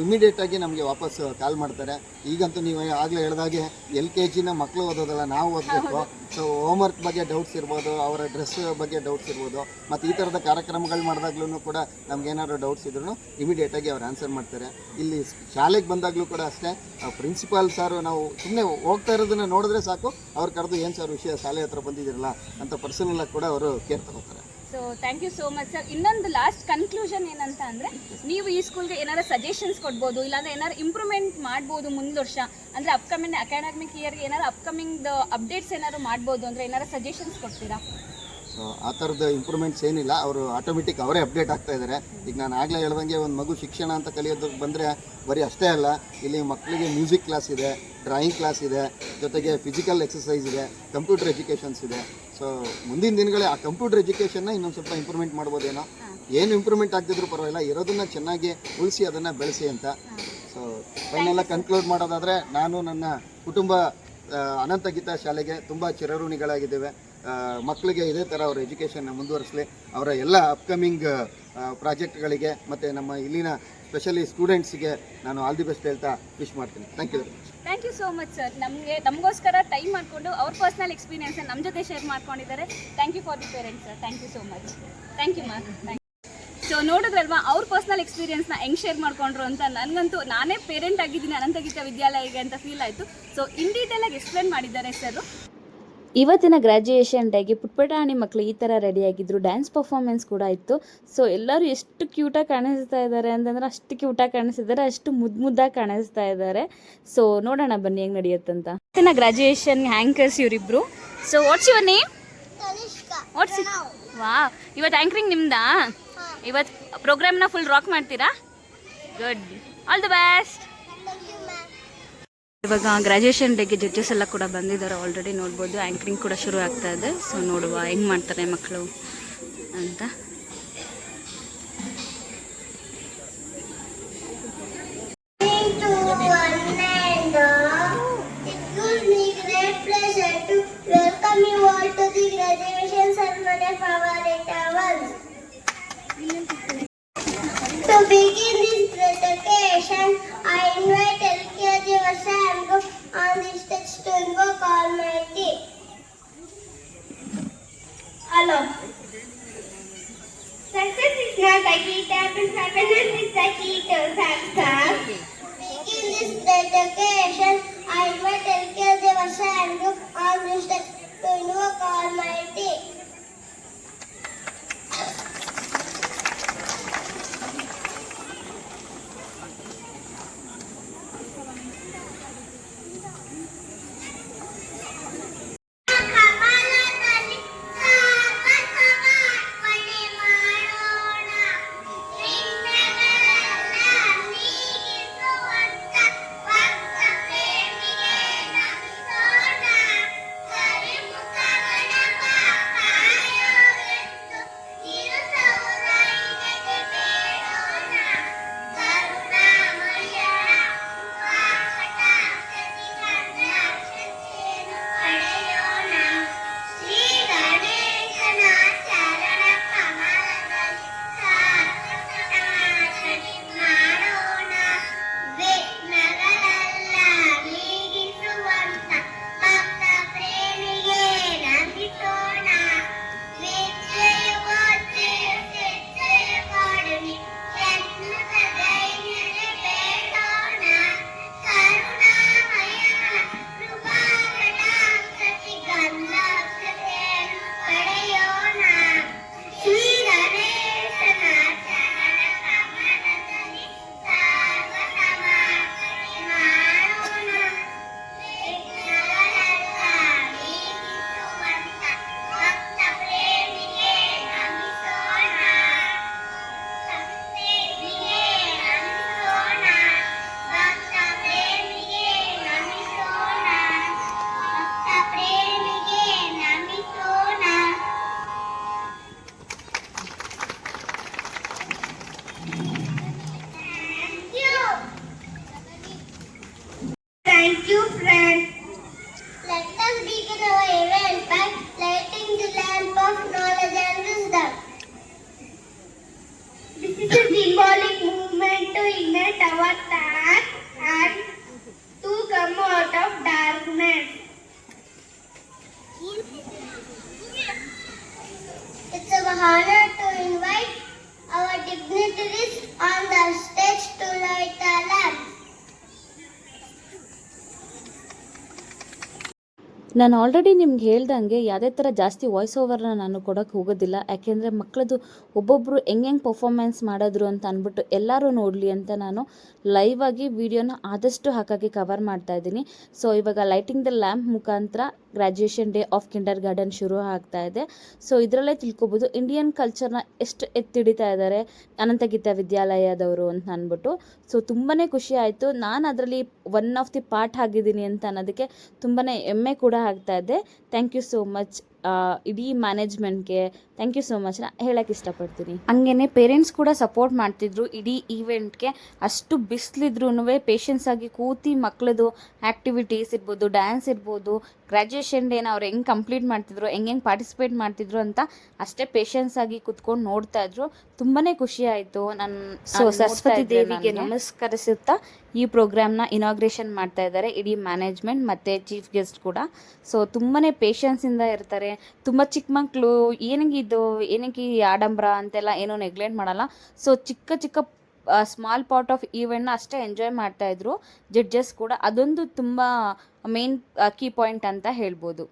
ಇಮಿಡಿಯೇಟಾಗಿ ನಮಗೆ ವಾಪಸ್ ಕಾಲ್ ಮಾಡ್ತಾರೆ. ಈಗಂತೂ ನೀವು ಆಗಲೇ ಹೇಳಿದಾಗೆ LKGನ ಮಕ್ಕಳು ಓದೋದಲ್ಲ, ನಾವು ಓದಬೇಕು. ಸೊ ಹೋಮ್ವರ್ಕ್ ಬಗ್ಗೆ ಡೌಟ್ಸ್ ಇರ್ಬೋದು, ಅವರ ಡ್ರೆಸ್ ಬಗ್ಗೆ ಡೌಟ್ಸ್ ಇರ್ಬೋದು, ಮತ್ತು ಈ ಥರದ ಕಾರ್ಯಕ್ರಮಗಳು ಮಾಡಿದಾಗ್ಲೂ ಕೂಡ ನಮಗೇನಾದ್ರು ಡೌಟ್ಸ್ ಇದ್ರೂ ಇಮಿಡಿಯೇಟಾಗಿ ಅವ್ರು ಆನ್ಸರ್ ಮಾಡ್ತಾರೆ. ಇಲ್ಲಿ ಶಾಲೆಗೆ ಬಂದಾಗಲೂ ಕೂಡ ಅಷ್ಟೇ, ಪ್ರಿನ್ಸಿಪಾಲ್ ಸಾರು ನಾವು ಸುಮ್ಮನೆ ಹೋಗ್ತಾ ಇರೋದನ್ನು ನೋಡಿದ್ರೆ ಸಾಕು, ಅವ್ರು ಕರೆದು ಏನು ಸರ್ ವಿಷಯ ಶಾಲೆ ಹತ್ರ ಬಂದಿದ್ದೀರಲ್ಲ ಅಂತ ಪರ್ಸನಲಾಗಿ ಕೂಡ ಅವರು ಕೇರ್ ತಗೋತಾರೆ. So thank you so much sir. ಇನ್ನೊಂದು ಲಾಸ್ಟ್ ಕನ್ಕ್ಲೂಷನ್ ಏನಂತ ಅಂದರೆ, ನೀವು ಈ ಸ್ಕೂಲ್ಗೆ ಏನಾರು ಸಜೆಷನ್ಸ್ ಕೊಡ್ಬೋದು, ಇಲ್ಲಾಂದರೆ ಏನಾರು ಇಂಪ್ರೂವ್ಮೆಂಟ್ ಮಾಡ್ಬೋದು ಮುಂದೆ ವರ್ಷ, ಅಂದರೆ ಅಪ್ಕಮಿಂಗ್ ಅಕಾಡೆಮಿಕ್ ಇಯರ್ಗೆ ಏನಾರು ಅಪ್ಕಮಿಂಗ್ ಅಪ್ಡೇಟ್ಸ್ ಏನಾರು ಮಾಡ್ಬೋದು ಅಂದರೆ ಏನಾರು ಸಜೆಷನ್ಸ್ ಕೊಡ್ತೀರಾ? ಸೊ ಆ ಥರದ ಇಂಪ್ರೂವ್ಮೆಂಟ್ಸ್ ಏನಿಲ್ಲ, ಅವರು ಆಟೋಮೆಟಿಕ್ ಅವರೇ ಅಪ್ಡೇಟ್ ಆಗ್ತಾ ಇದ್ದಾರೆ. ಈಗ ನಾನು ಆಗಲೇ ಹೇಳ್ದಂಗೆ ಒಂದು ಮಗು ಶಿಕ್ಷಣ ಅಂತ ಕಲಿಯೋದಕ್ಕೆ ಬಂದರೆ ಬರೀ ಅಷ್ಟೇ ಅಲ್ಲ, ಇಲ್ಲಿ ಮಕ್ಕಳಿಗೆ ಮ್ಯೂಸಿಕ್ ಕ್ಲಾಸ್ ಇದೆ, ಡ್ರಾಯಿಂಗ್ ಕ್ಲಾಸ್ ಇದೆ, ಜೊತೆಗೆ ಫಿಸಿಕಲ್ ಎಕ್ಸಸೈಸ್ ಇದೆ, ಕಂಪ್ಯೂಟರ್ ಎಜುಕೇಷನ್ಸ್ ಇದೆ. ಸೊ ಮುಂದಿನ ದಿನಗಳೇ ಆ ಕಂಪ್ಯೂಟರ್ ಎಜುಕೇಷನ್ನ ಇನ್ನೊಂದು ಸ್ವಲ್ಪ ಇಂಪ್ರೂವ್ಮೆಂಟ್ ಮಾಡ್ಬೋದೇನೋ. ಏನು ಇಂಪ್ರೂವ್ಮೆಂಟ್ ಆಗ್ತಿದ್ರು ಪರವಾಗಿಲ್ಲ, ಇರೋದನ್ನು ಚೆನ್ನಾಗಿ ಉಳಿಸಿ ಅದನ್ನು ಬೆಳೆಸಿ ಅಂತ. ಸೊ ಫೈನಲ್ಲ ಕನ್ಕ್ಲೂಡ್ ಮಾಡೋದಾದರೆ, ನಾನು ನನ್ನ ಕುಟುಂಬ ಅನಂತಗೀತ ಶಾಲೆಗೆ ತುಂಬ ಚಿರಋಣಿಗಳಾಗಿದ್ದೇವೆ. ಮಕ್ಕಳಿಗೆ ಇದೇ ಥರ ಅವರ ಎಜುಕೇಷನ್ನ ಮುಂದುವರಿಸಲಿ. ಅವರ ಎಲ್ಲ ಅಪ್ಕಮಿಂಗ್ ಪ್ರಾಜೆಕ್ಟ್ಗಳಿಗೆ ಮತ್ತು ನಮ್ಮ ಇಲ್ಲಿನ ಸ್ಪೆಷಲಿ ಸ್ಟೂಡೆಂಟ್ಸಿಗೆ ನಾನು ಆಲ್ ದಿ ಬೆಸ್ಟ್ ಹೇಳ್ತಾ ವಿಶ್ ಮಾಡ್ತೀನಿ. Thank you. Thank you so much sir. ನಮಗೋಸ್ಕರ ಟೈಮ್ ಮಾಡಿಕೊಂಡು ಅವ್ರ ಪರ್ಸ್ನಲ್ ಎಕ್ಸ್ಪೀರಿಯನ್ಸ್ ನಮ್ಮ ಜೊತೆ ಶೇರ್ ಮಾಡ್ಕೊಂಡಿದ್ದಾರೆ. Thank you for the parents sir. Thank you so much. Thank you ma'am. So ನೋಡಿದ್ರಲ್ವಾ ಅವ್ರ ಪರ್ಸ್ನಲ್ ಎಕ್ಸ್ಪೀರಿಯನ್ಸ್ನ ಹೆಂಗೆ ಶೇರ್ ಮಾಡ್ಕೊಂಡ್ರು ಅಂತ. ನನಗಂತೂ ನಾನೇ ಪೇರೆಂಟ್ ಆಗಿದ್ದೀನಿ ಅನಂತಗೀತಾ ವಿದ್ಯಾಲಯಗೆ ಅಂತ ಫೀಲ್ ಆಯಿತು. ಸೊ ಇನ್ ಡೀಟೇಲಾಗಿ ಎಕ್ಸ್ಪ್ಲೇನ್ ಮಾಡಿದ್ದಾರೆ ಸರ್. ಇವತ್ತಿನ ಗ್ರ್ಯಾಜುಯೇಷನ್ ಡೇಗೆ ಪುಟ್ಪಟಾಣಿ ಮಕ್ಕಳು ಈ ಥರ ರೆಡಿಯಾಗಿದ್ದರು. ಡ್ಯಾನ್ಸ್ ಪರ್ಫಾರ್ಮೆನ್ಸ್ ಕೂಡ ಇತ್ತು. ಸೊ ಎಲ್ಲರೂ ಎಷ್ಟು ಕ್ಯೂಟಾಗಿ ಕಾಣಿಸ್ತಾ ಇದ್ದಾರೆ ಅಂತಂದರೆ ಅಷ್ಟು ಕ್ಯೂಟಾಗಿ ಕಾಣಿಸ್ತಿದ್ದಾರೆ, ಅಷ್ಟು ಮುದ್ದಾಗಿ ಕಾಣಿಸ್ತಾ ಇದ್ದಾರೆ. ಸೊ ನೋಡೋಣ ಬನ್ನಿ ಹೆಂಗೆ ನಡೆಯುತ್ತಂತ. ಇವತ್ತಿನ ಗ್ರ್ಯಾಜುಯೇಷನ್ ಹ್ಯಾಂಕರ್ಸ್ ಇವರಿಬ್ಬರು. So what's your name? What's ವಾ, ಇವತ್ತು ಆ್ಯಂಕರಿಂಗ್ ನಿಮ್ದಾ? ಇವತ್ತು ಪ್ರೋಗ್ರಾಮ್ನ ಫುಲ್ ರಾಕ್ ಮಾಡ್ತೀರಾ? Good, all the best. ಇವಾಗ ಗ್ರ್ಯಾಜುಯೇಷನ್ ಡೇಗೆ ಜಡ್ಜಸ್ ಎಲ್ಲ ಕೂಡ ಬಂದಿದ್ದಾರೆ. ಆಲ್ರೆಡಿ ನೋಡ್ಬೋದು ಆ್ಯಂಕರಿಂಗ್ ಕೂಡ ಶುರು ಆಗ್ತಾ ಇದೆ. ಸೊ ನೋಡುವ ಹೆಂಗೆ ಮಾಡ್ತಾರೆ ಮಕ್ಕಳು ಅಂತ. To begin this presentation, I invite LKG Varsha and Group on the stage to invoke Almighty. Hello. Success is not a key to happiness, is a key to success. Begin this dedication, I invite LKG Varsha and Group on the stage to invoke Almighty. Thank you, friend. Let us begin our event by lighting the lamp of knowledge and wisdom. This is a symbolic movement to ignite our thoughts and to come out of darkness. It's our honor to invite our dignitaries on the stage to light the lamp. ನಾನು ಆಲ್ರೆಡಿ ನಿಮ್ಗೆ ಹೇಳ್ದಂಗೆ ಯಾವುದೇ ಥರ ಜಾಸ್ತಿ ವಾಯ್ಸ್ ಓವರ್ನ ನಾನು ಕೊಡೋಕ್ಕೆ ಹೋಗೋದಿಲ್ಲ. ಯಾಕೆಂದರೆ ಮಕ್ಕಳದು ಒಬ್ಬೊಬ್ಬರು ಹೆಂಗೆ ಪರ್ಫಾರ್ಮೆನ್ಸ್ ಮಾಡಿದ್ರು ಅಂತ ಅಂದ್ಬಿಟ್ಟು ಎಲ್ಲರೂ ನೋಡಲಿ ಅಂತ ನಾನು ಲೈವ್ ಆಗಿ ವಿಡಿಯೋನ ಆದಷ್ಟು ಹಾಕೋಕ್ಕೆ ಕವರ್ ಮಾಡ್ತಾಯಿದ್ದೀನಿ. ಸೊ ಇವಾಗ ಲೈಟಿಂಗ್ ದ ಲ್ಯಾಂಪ್ ಮುಖಾಂತರ graduation day of Kinder garden ಶುರು ಆಗ್ತಾ ಇದೆ. ಸೊ ಇದರಲ್ಲೇ ತಿಳ್ಕೊಬೋದು ಇಂಡಿಯನ್ ಕಲ್ಚರ್ನ ಎಷ್ಟು ಎತ್ತಿಡಿತಾ ಇದ್ದಾರೆ ಅನಂತಗೀತಾ ವಿದ್ಯಾಲಯದವರು ಅಂತ ಅಂದ್ಬಿಟ್ಟು. ಸೊ ತುಂಬಾ ಖುಷಿ ಆಯಿತು. ನಾನು ಅದರಲ್ಲಿ ಒನ್ ಆಫ್ ದಿ ಪಾರ್ಟ್ ಆಗಿದ್ದೀನಿ ಅಂತ ಅನ್ನೋದಕ್ಕೆ ತುಂಬಾ ಹೆಮ್ಮೆ ಕೂಡ ಆಗ್ತಾ ಇದೆ. ಥ್ಯಾಂಕ್ ಯು ಸೋ ಮಚ್ ಇಡೀ ಮ್ಯಾನೇಜ್ಮೆಂಟ್ಗೆ ಥ್ಯಾಂಕ್ ಯು ಸೋ ಮಚ್ ಹೇಳಕ್ಕೆ ಇಷ್ಟಪಡ್ತೀನಿ. ಹಂಗೇನೆ ಪೇರೆಂಟ್ಸ್ ಕೂಡ ಸಪೋರ್ಟ್ ಮಾಡ್ತಿದ್ರು ಇಡೀ ಈವೆಂಟ್ಗೆ. ಅಷ್ಟು ಬಿಸಿಲಿದ್ರೂ ಪೇಷನ್ಸ್ ಆಗಿ ಕೂತಿ ಮಕ್ಕಳದು ಆ್ಯಕ್ಟಿವಿಟೀಸ್ ಇರ್ಬೋದು, ಡ್ಯಾನ್ಸ್ ಇರ್ಬೋದು, ಗ್ರ್ಯಾಜುಯೇಷನ್ ಡೇನ ಅವ್ರು ಹೆಂಗೆ ಕಂಪ್ಲೀಟ್ ಮಾಡ್ತಿದ್ರು, ಹೆಂಗೆ ಪಾರ್ಟಿಸಿಪೇಟ್ ಮಾಡ್ತಿದ್ರು ಅಂತ ಅಷ್ಟೇ ಪೇಷನ್ಸ್ ಆಗಿ ಕೂತ್ಕೊಂಡು ನೋಡ್ತಾ ಇದ್ರು. ತುಂಬಾ ಖುಷಿ ಆಯಿತು. ನಾನು ಸರಸ್ವತಿ ದೇವಿಗೆ ನಮಸ್ಕರಿಸುತ್ತಾ ಈ ಪ್ರೋಗ್ರಾಮ್ನ ಇನಾಗ್ರೇಷನ್ ಮಾಡ್ತಾ ಇದ್ದಾರೆ ಇಡೀ ಮ್ಯಾನೇಜ್ಮೆಂಟ್ ಮತ್ತು ಚೀಫ್ ಗೆಸ್ಟ್ ಕೂಡ. ಸೊ ತುಂಬಾ ಪೇಷನ್ಸಿಂದ ಇರ್ತಾರೆ. ತುಂಬ ಚಿಕ್ಕ ಮಕ್ಕಳು ಏನಕ್ಕೆ ಈ ಆಡಂಬರ ಅಂತೆಲ್ಲ ಏನೂ ನೆಗ್ಲೆಕ್ಟ್ ಮಾಡಲ್ಲ. ಸೊ ಚಿಕ್ಕ ಸ್ಮಾಲ್ ಪಾರ್ಟ್ ಆಫ್ ಈವೆಂಟ್ನ ಅಷ್ಟೇ ಎಂಜಾಯ್ ಮಾಡ್ತಾಯಿದ್ರು ಜಡ್ಜಸ್ ಕೂಡ. ಅದೊಂದು ತುಂಬ ಮೇನ್ ಕೀ ಪಾಯಿಂಟ್ ಅಂತ ಹೇಳ್ಬೋದು.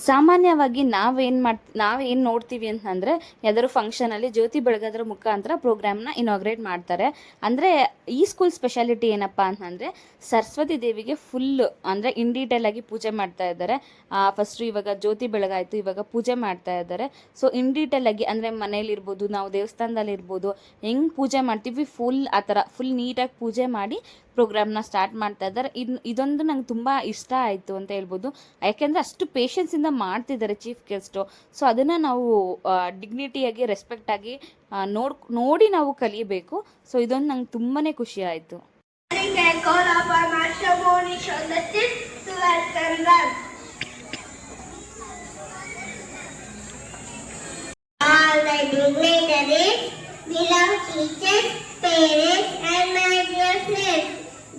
ಸಾಮಾನ್ಯವಾಗಿ ನಾವೇನು ನೋಡ್ತೀವಿ ಅಂತಂದರೆ ಯಾವ್ದಾದ್ರು ಫಂಕ್ಷನಲ್ಲಿ ಜ್ಯೋತಿ ಬೆಳಗೋದ್ರ ಮುಖಾಂತರ ಪ್ರೋಗ್ರಾಮ್ನ ಇನಾಗ್ರೇಟ್ ಮಾಡ್ತಾರೆ. ಅಂದರೆ ಈ ಸ್ಕೂಲ್ ಸ್ಪೆಷಾಲಿಟಿ ಏನಪ್ಪ ಅಂತಂದರೆ ಸರಸ್ವತಿ ದೇವಿಗೆ ಫುಲ್ ಅಂದರೆ ಇನ್ ಡೀಟೇಲ್ ಆಗಿ ಪೂಜೆ ಮಾಡ್ತಾ ಇದ್ದಾರೆ. ಫಸ್ಟು ಇವಾಗ ಜ್ಯೋತಿ ಬೆಳಗಾಯಿತು, ಇವಾಗ ಪೂಜೆ ಮಾಡ್ತಾ ಇದ್ದಾರೆ. ಸೊ ಇನ್ ಡೀಟೇಲ್ ಆಗಿ ಅಂದರೆ ಮನೇಲಿರ್ಬೋದು, ನಾವು ದೇವಸ್ಥಾನದಲ್ಲಿರ್ಬೋದು, ಹೆಂಗೆ ಪೂಜೆ ಮಾಡ್ತೀವಿ ಫುಲ್ ಆ ಥರ ಫುಲ್ ನೀಟಾಗಿ ಪೂಜೆ ಮಾಡಿ ಪ್ರೋಗ್ರಾಮ್ನ ಸ್ಟಾರ್ಟ್ ಮಾಡ್ತಾ ಇದ್ದಾರೆ. ಇದೊಂದು ನಂಗೆ ತುಂಬ ಇಷ್ಟ ಆಯಿತು ಅಂತ ಹೇಳ್ಬೋದು. ಯಾಕೆಂದರೆ ಅಷ್ಟು ಪೇಷನ್ಸಿಂದ ಮಾಡ್ತಿದ್ದಾರೆ ಚೀಫ್ ಗೆಸ್ಟು. ಸೊ ಅದನ್ನು ನಾವು ಡಿಗ್ನಿಟಿಯಾಗಿ ರೆಸ್ಪೆಕ್ಟಾಗಿ ನೋಡಿ ನಾವು ಕಲಿಯಬೇಕು. ಸೊ ಇದೊಂದು ನಂಗೆ ತುಂಬಾ ಖುಷಿ ಆಯಿತು. All the dignitaries, beloved teachers, parents, and my dear friends,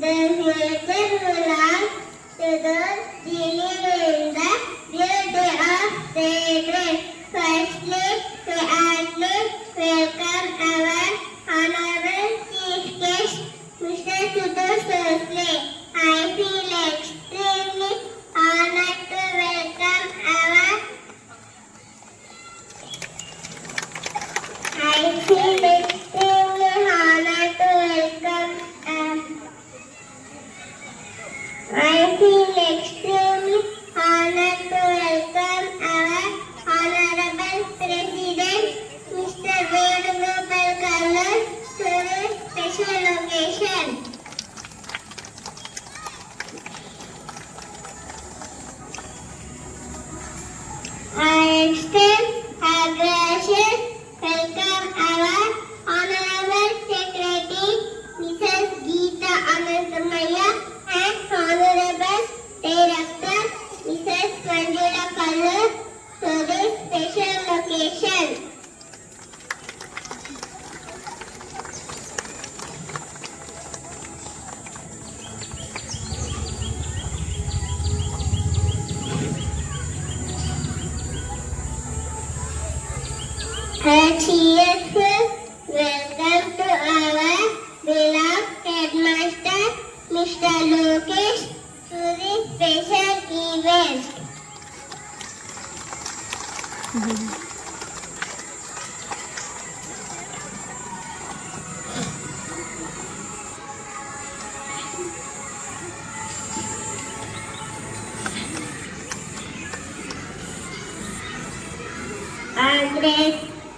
the future belongs to those dealing in the beauty of fragrance. Firstly, to heartily welcome our honorable chief guest, Mr. Sudhu Sosley. I feel extremely honored to welcome I feel extremely honored to welcome our Honorable President, Mr. Venugopal Kallar, to this special occasion. I extend a gracious welcome our Honorable Secretary, Mrs. Geeta Ananthamaya, and Honorable Director, Mrs. Manjula Kallar, to this special occasion. A cheerful welcome to our beloved headmaster, Mr. Lokesh, to this special event.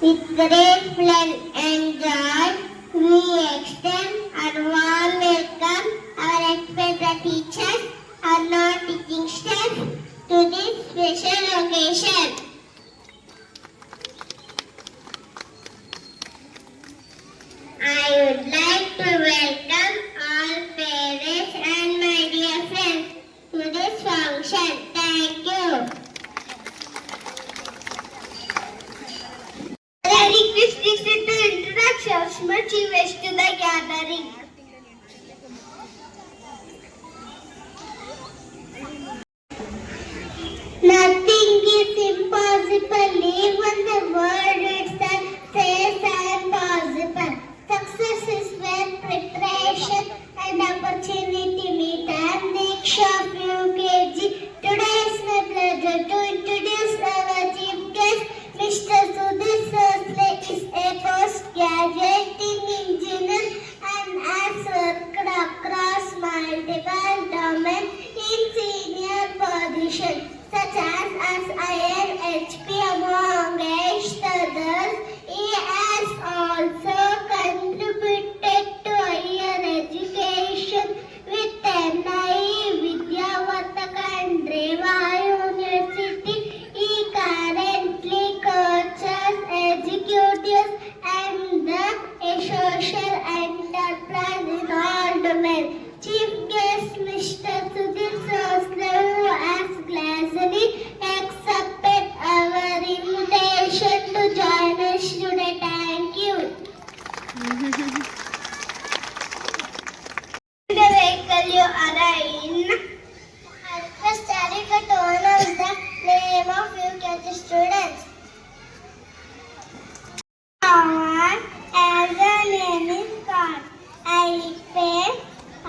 With great pleasure and joy, we extend our warm welcome, our respected teachers, our non-teaching staff, to this special occasion. I would like to welcome all parents and my dear friends to this function. Thank you. I request listen to introductions, much wish to the gathering. Nothing is impossible, even the word itself says I am possible. Success is when preparation and opportunity meet. I am Diksha UKG. Today is my pleasure to introduce our chief guest, Mr. Sudhu Sosley is a postgraduate in engineering and has worked across multiple domains in senior positions such as IN, HP, among others. He has also contributed to higher education with NIE, Vidyavartaka and Reva University. He currently coaches in. First, Arika to announce the name of UKG students. Our elder name is called. I request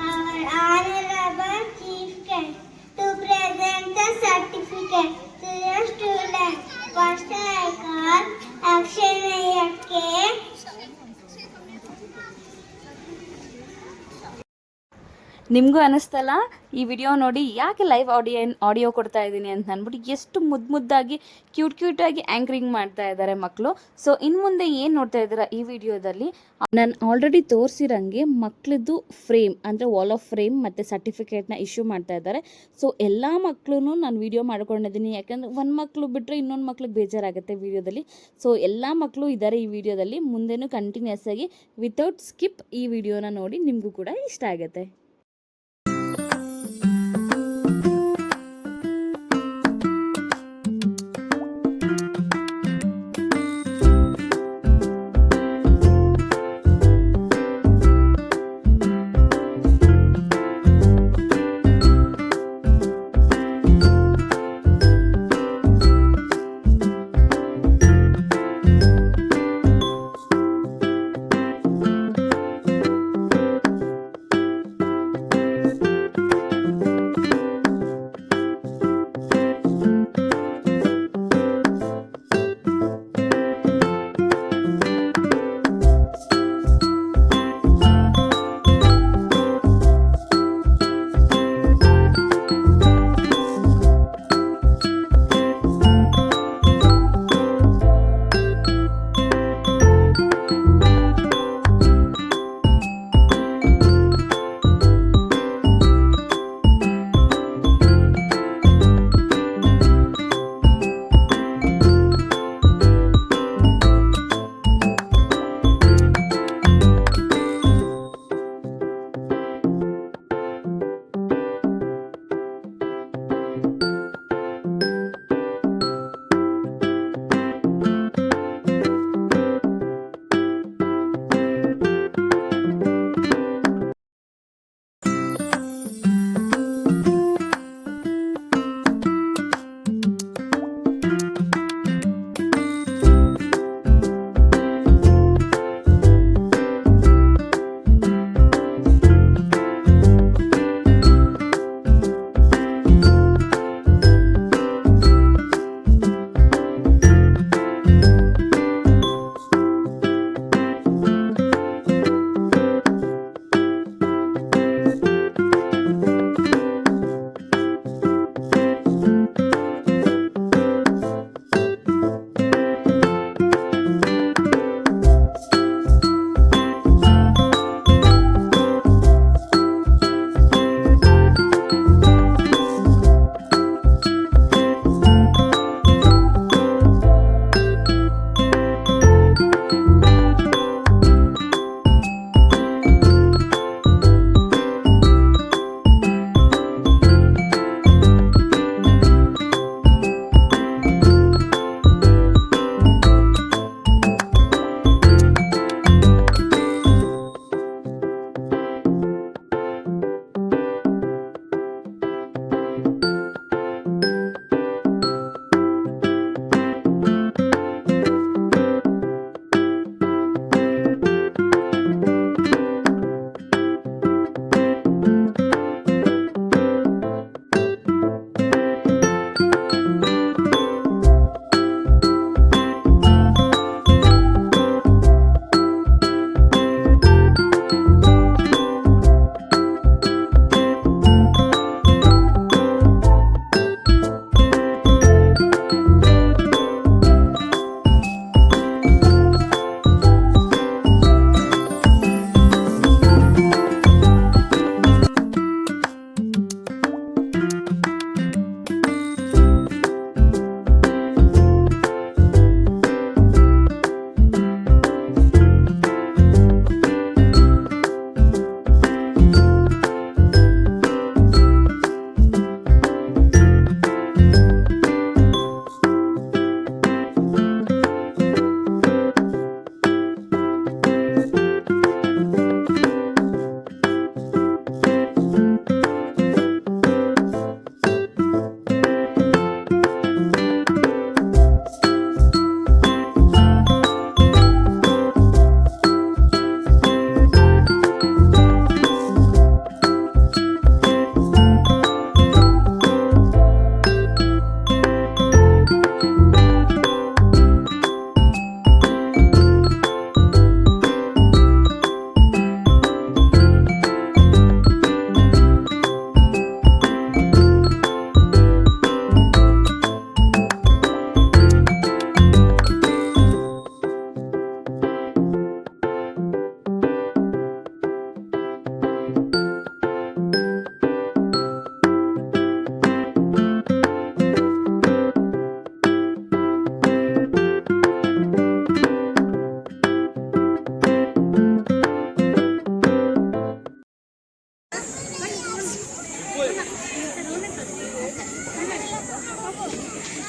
our honorable chief guest to present the certificate to the students. First, I call Akshay. ನಿಮಗೂ ಅನ್ನಿಸ್ತಲ್ಲ ಈ ವಿಡಿಯೋ ನೋಡಿ ಯಾಕೆ ಲೈವ್ ಆಡಿಯೋ ಕೊಡ್ತಾ ಇದ್ದೀನಿ ಅಂತ ಅಂದ್ಬಿಟ್ಟು ಎಷ್ಟು ಮುದ್ದಾಗಿ ಕ್ಯೂಟಾಗಿ ಆ್ಯಂಕರಿಂಗ್ ಮಾಡ್ತಾ ಇದ್ದಾರೆ ಮಕ್ಕಳು. ಸೊ ಇನ್ನು ಮುಂದೆ ಏನು ನೋಡ್ತಾ ಇದ್ದೀರಾ ಈ ವಿಡಿಯೋದಲ್ಲಿ, ನಾನು ಆಲ್ರೆಡಿ ತೋರಿಸಿರಂಗೆ ಮಕ್ಕಳದ್ದು ಫ್ರೇಮ್ ಅಂದರೆ ವಾಲ್ ಆಫ್ ಫ್ರೇಮ್ ಮತ್ತು ಸರ್ಟಿಫಿಕೇಟ್ನ ಇಶ್ಯೂ ಮಾಡ್ತಾ ಇದ್ದಾರೆ. ಸೊ ಎಲ್ಲ ಮಕ್ಕಳು ನಾನು ವಿಡಿಯೋ ಮಾಡ್ಕೊಂಡಿದ್ದೀನಿ, ಯಾಕಂದರೆ ಒಂದು ಮಕ್ಕಳು ಬಿಟ್ಟರೆ ಇನ್ನೊಂದು ಮಕ್ಳಿಗೆ ಬೇಜಾರಾಗುತ್ತೆ ವಿಡಿಯೋದಲ್ಲಿ. ಸೊ ಎಲ್ಲ ಮಕ್ಕಳು ಇದ್ದಾರೆ ಈ ವಿಡಿಯೋದಲ್ಲಿ. ಮುಂದೆನೂ ಕಂಟಿನ್ಯೂಸ್ ಆಗಿ ವಿತೌಟ್ ಸ್ಕಿಪ್ ಈ ವಿಡಿಯೋನ ನೋಡಿ, ನಿಮಗೂ ಕೂಡ ಇಷ್ಟ ಆಗುತ್ತೆ.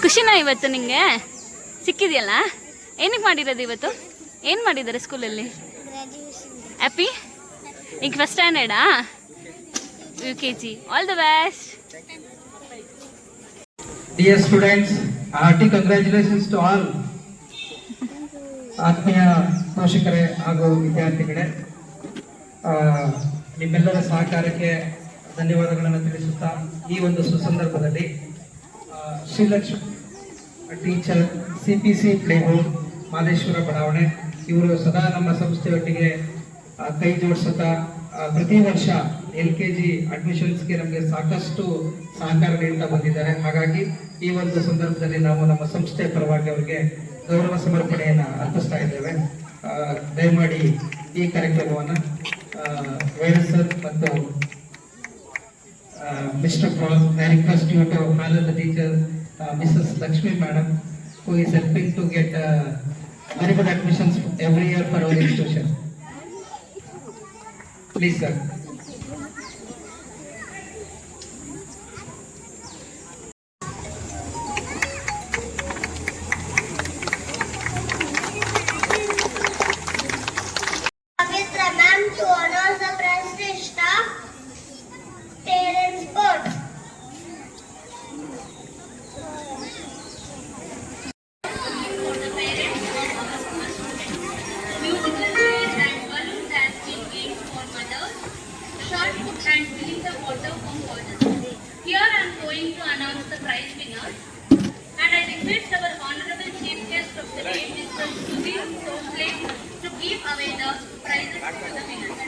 ಖುಷಿನಾ ಇವತ್ತು ನಿಂಗೆ ಸಿಕ್ಕಿದೆಯಲ್ಲ? ಏನಕ್ಕೆ ಮಾಡಿರೋದು ಇವತ್ತು? ಏನು ಮಾಡಿದ್ದಾರೆ ಸ್ಕೂಲಲ್ಲಿ? ಹ್ಯಾಪಿ? ಈಗ first ಸ್ಟ್ಯಾಂಡರ್ಡಾ? UKG. All the best. Dear students, hearty congratulations to all. ಆತ್ಮೀಯ ಪೋಷಕರೇ ಹಾಗೂ ವಿದ್ಯಾರ್ಥಿಗಳೇ, ನಿಮ್ಮೆಲ್ಲರ ಸಹಕಾರಕ್ಕೆ ಧನ್ಯವಾದಗಳನ್ನು ತಿಳಿಸುತ್ತಾ ಈ ಒಂದು ಸುಸಂದರ್ಭದಲ್ಲಿ ಶ್ರೀಲಕ್ಷ್ಮಿ ಟೀಚರ್ CPC ಪ್ಲೇಬೋರ್ಡ್ ಮಾದೇಶ್ವರ ಬಡಾವಣೆ ಇವರು ಸದಾ ನಮ್ಮ ಸಂಸ್ಥೆಯೊಟ್ಟಿಗೆ ಕೈ ಜೋಡಿಸುತ್ತಾ ಪ್ರತಿ ವರ್ಷ LKG ಅಡ್ಮಿಷನ್ಸ್ಗೆ ನಮಗೆ ಸಾಕಷ್ಟು ಸಹಕಾರ ನೀಡ್ತಾ ಬಂದಿದ್ದಾರೆ. ಹಾಗಾಗಿ ಈ ಒಂದು ಸಂದರ್ಭದಲ್ಲಿ ನಾವು ನಮ್ಮ ಸಂಸ್ಥೆಯ ಪರವಾಗಿ ಅವರಿಗೆ ಗೌರವ ಸಮರ್ಪಣೆಯನ್ನು ಅರ್ಪಿಸ್ತಾ ಇದ್ದೇವೆ. ದಯಮಾಡಿ ಈ ಕಾರ್ಯಕ್ರಮವನ್ನು ವೈರಸ್ ಸರ್ ಮತ್ತು mister Paul, I request you to honour the teacher Mrs. Lakshmi Madam, who is helping to get very good admissions every year for our institution. Please, sir. Pavitra ma'am to honor the prestige staff, parents board. Musical chairs and balloon dancing games for mothers, shot put and filling the water from fathers. Here I am going to announce the prize winners, and I request our honorable chief guest of the day, Mr. Sudhir Sosle, to give away the prizes to the winners.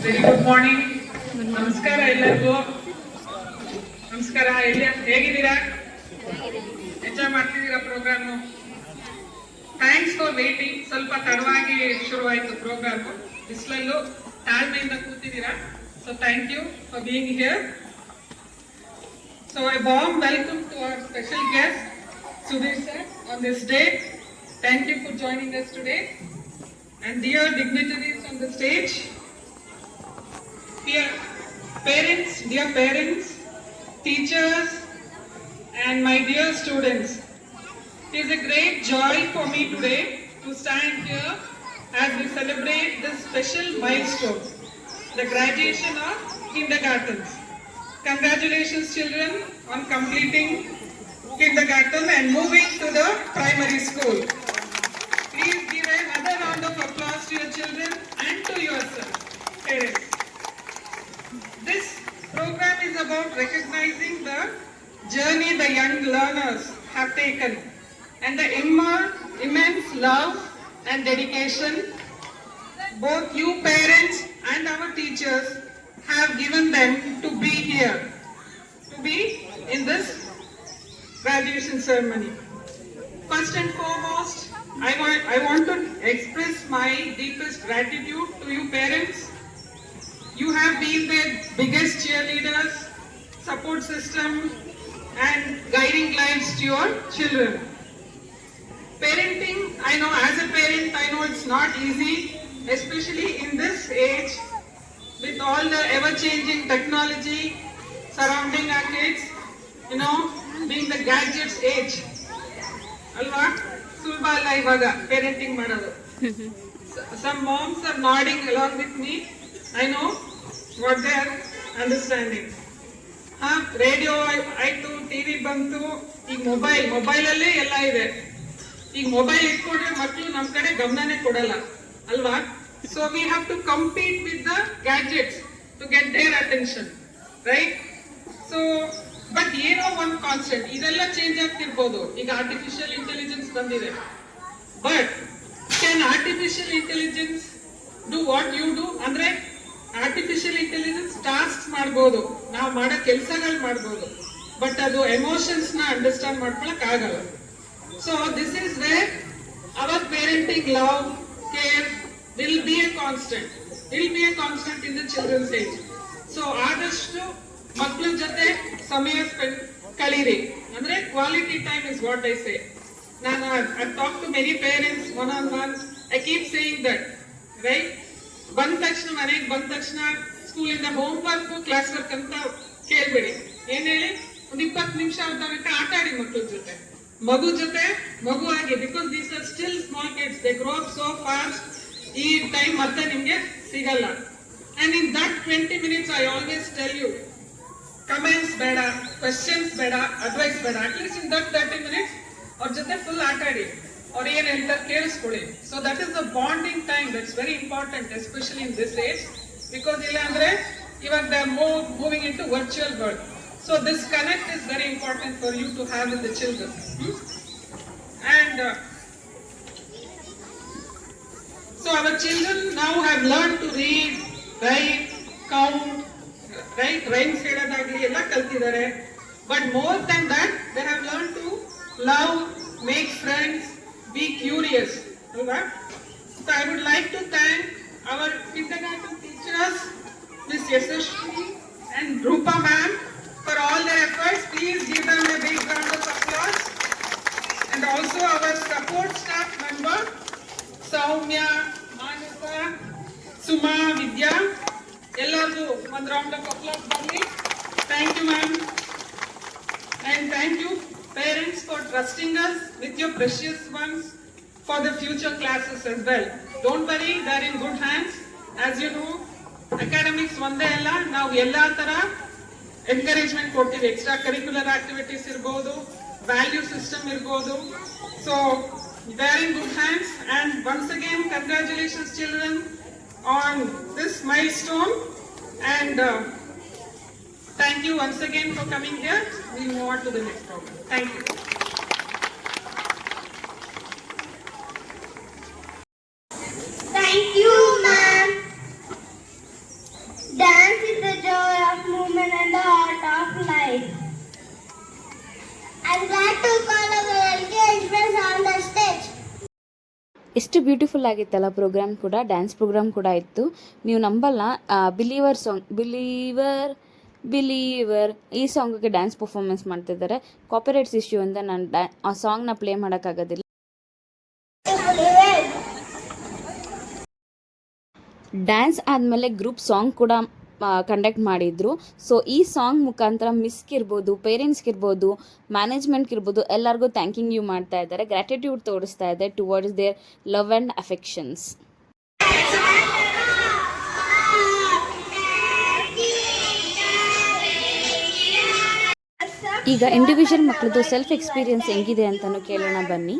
Very good morning. ನಮಸ್ಕಾರ ಎಲ್ಲರಿಗೂ. ನಮಸ್ಕಾರ. ಹೇಗಿದ್ದೀರಾ? ಎಂಜಾಯ್ ಮಾಡ್ತಿದ್ದೀರಾ ಪ್ರೋಗ್ರಾಮು? Thanks for waiting. ಸ್ವಲ್ಪ ತಡವಾಗಿ ಶುರುವಾಯಿತು ಪ್ರೋಗ್ರಾಮು. ಬಿಸಿಲಲ್ಲೂ ತಾಳ್ಮೆಯಿಂದ ಕೂತಿದ್ದೀರಾ. So thank you for being here. So a warm welcome to our special guest, Sudhir sir, on this day. Thank you for joining us today. and dear dignitaries on the stage, dear parents, teachers, and my dear students. It is a great joy for me today to stand here as we celebrate this special milestone, the graduation of kindergartens. Congratulations children on completing kindergarten and moving to the primary school. Please give another round of applause to your children and to yourself, parents. This program is about recognizing the journey the young learners have taken and the immense love and dedication both you parents and our teachers have given them to be here, to be in this graduation ceremony. First and foremost, I want to express my deepest gratitude to you parents. You have been the biggest cheerleaders, support system, and guiding lights to your children. Parenting, I know as a parent, I know it's not easy, especially in this age with all the ever-changing technology surrounding our kids, being the gadgets age. Alva? Sulba alla ivaga, parenting ಮಾಡೋದು. Some moms are nodding along with me. I know what they are understanding. Radio ಆಯ್ತು, ಟಿವಿ ಬಂತು, ಈಗ ಮೊಬೈಲಲ್ಲೇ ಎಲ್ಲ ಇದೆ. ಈಗ ಮೊಬೈಲ್ ಇಟ್ಕೊಂಡ್ರೆ ಮಕ್ಕಳು ನಮ್ಮ ಕಡೆ ಗಮನನೇ ಕೊಡಲ್ಲ ಅಲ್ವಾ? So we have to compete with the gadgets to get their attention, right? So but ಏನೋ ಒಂದು ಕಾನ್ಸ್ಟೆಂಟ್, ಇದೆಲ್ಲ ಚೇಂಜ್ ಆಗ್ತಿರ್ಬೋದು. ಈಗ ಆರ್ಟಿಫಿಷಿಯಲ್ ಇಂಟೆಲಿಜೆನ್ಸ್ ಬಂದಿದೆ, but can artificial intelligence do what you do? ಅಂದ್ರೆ ಆರ್ಟಿಫಿಷಿಯಲ್ ಇಂಟೆಲಿಜೆನ್ಸ್ ಟಾಸ್ಕ್ ಮಾಡ್ಬೋದು, ನಾವು ಮಾಡೋ ಕೆಲಸಗಳು ಮಾಡ್ಬೋದು, ಬಟ್ ಅದು ಎಮೋಷನ್ಸ್ ನ ಅಂಡರ್ಸ್ಟ್ಯಾಂಡ್ ಮಾಡ್ಕೊಳಕ್ ಆಗಲ್ಲ. So this is where our parenting love, care will be a constant. It will be a constant in the children's age. So ಆದಷ್ಟು ಮಕ್ಕಳ ಜೊತೆ ಸಮಯ ಸ್ಪೆಂಡ್ ಕಳೀರಿ. ಅಂದ್ರೆ quality time is what I say. ನಾನು I talk to many parents one on one. I keep saying that, right? ಮನೆಗೆ ಬಂದ ತಕ್ಷಣ ಸ್ಕೂಲಿಂದ ಹೋಮ್ ವರ್ಕ್, ಕ್ಲಾಸ್ ವರ್ಕ್ ಅಂತ ಕೇಳ್ಬೇಡಿ. ಏನ್ ಹೇಳಿ, ಒಂದು 20 ನಿಮಿಷ ಅರ್ಧ ಗಂಟೆ ಆಟ ಆಡಿ ಮಕ್ಕಳ ಜೊತೆ, ಮಗು ಆಗಿ. Because these are still small kids, they grow up so fast. ಈ ಟೈಮ್ ಮತ್ತೆ ನಿಮ್ಗೆ ಸಿಗಲ್ಲ. And in that 20 minutes I always tell you, comments ಬೇಡ, ಕ್ವೆಶ್ಚನ್ಸ್ ಬೇಡ, ಅಡ್ವೈಸ್ ಬೇಡ. ಅಟ್ಲೀಸ್ಟ್ ಇನ್ ದಟ್ 30 minutes ಅವ್ರ ಜೊತೆ ಫುಲ್ ಆಟ ಆಡಿ, ಅವ್ರು ಏನ್ ಹೇಳ್ತಾರೆ ಕೇಳಿಸ್ಕೊಳ್ಳಿ. So that is the bonding time that's very important, especially in this age. Because ಇಲ್ಲ ಅಂದ್ರೆ ಇವಾಗ they are moving into virtual world. So this connect is very important for you to have with the children. And so our children now have learned to read, write, count, right? Rhymes ಹೇಳೋದಾಗ್ಲಿ ಎಲ್ಲ ಕಲ್ತಿದ್ದಾರೆ. But more than that, they have learned to love, make friends, be curious. ಅಲ್ವಾ? So I would like to thank our kindergarten teachers, Miss Yashashri and Rupa ma'am, for all their efforts. Please give them a big round of applause. And also our support staff member, ಸೌಮ್ಯ, ಮಾನಸ, ಸುಮಾ, ವಿದ್ಯಾ, ಎಲ್ಲರಿಗೂ ಒಂದು ರೌಂಡ್ ಆಫ್ ಅಪ್ಲಾಸ್ ಬರಲಿ. Thank you ma'am. And thank you parents for trusting us with your precious ones for the future classes as well. Don't worry, they are in good hands. As you know, academics ಒಂದೇ ಅಲ್ಲ, ನಾವು ಎಲ್ಲಾ ತರ ಎನ್ಕರೇಜ್ಮೆಂಟ್ ಕೊಡ್ತೀವಿ. ಎಕ್ಸ್ಟ್ರಾ ಕರಿಕ್ಯುಲರ್ ಆಕ್ಟಿವಿಟೀಸ್ ಇರ್ಬೋದು, ವ್ಯಾಲ್ಯೂ ಸಿಸ್ಟಮ್ ಇರ್ಬೋದು. So they are in good hands. And once again, congratulations children on this milestone. And thank you once again for coming here. We move on to the next program. Thank you. Thank you, ma'am. Dance is the joy of movement and the heart of life. I'm glad to call our LKG friends on the stage. ಎಷ್ಟು ಬ್ಯೂಟಿಫುಲ್ ಆಗಿತ್ತಲ್ಲ ಪ್ರೋಗ್ರಾಮ್ ಕೂಡ, ಡ್ಯಾನ್ಸ್ ಪ್ರೋಗ್ರಾಮ್ ಕೂಡ ಇತ್ತು. ನೀವು ನಂಬಲ್ಲ, ಬಿಲೀವರ್ ಈ ಸಾಂಗಿಗೆ ಡ್ಯಾನ್ಸ್ ಪರ್ಫಾರ್ಮೆನ್ಸ್ ಮಾಡ್ತಿದ್ದಾರೆ. ಕಾಪಿರೈಟ್ಸ್ ಇಶ್ಯೂ ಅಂತ ನಾನು ಆ ಸಾಂಗ್ನ ಪ್ಲೇ ಮಾಡೋಕ್ಕಾಗೋದಿಲ್ಲ. ಡ್ಯಾನ್ಸ್ ಆದಮೇಲೆ ಗ್ರೂಪ್ ಸಾಂಗ್ ಕೂಡ ಕಂಡಕ್ಟ್ ಮಾಡಿದರು. ಸೊ ಈ ಸಾಂಗ್ ಮುಖಾಂತರ ಮಿಸ್ಗಿರ್ಬೋದು, ಪೇರೆಂಟ್ಸ್ಗಿರ್ಬೋದು, ಮ್ಯಾನೇಜ್ಮೆಂಟ್ಗಿರ್ಬೋದು ಎಲ್ಲರಿಗೂ ಥ್ಯಾಂಕಿಂಗ್ ಯು ಮಾಡ್ತಾ ಇದ್ದಾರೆ. ಗ್ರ್ಯಾಟಿಟ್ಯೂಡ್ ತೋರಿಸ್ತಾ ಇದೆ towards their love and affections. ಈಗ ಇಂಡಿವಿಜುವಲ್ ಮಕ್ಕಳದು ಸೆಲ್ಫ್ ಎಕ್ಸ್ಪೀರಿಯನ್ಸ್ ಹೆಂಗಿದೆ ಅಂತಲೂ ಕೇಳೋಣ ಬನ್ನಿ.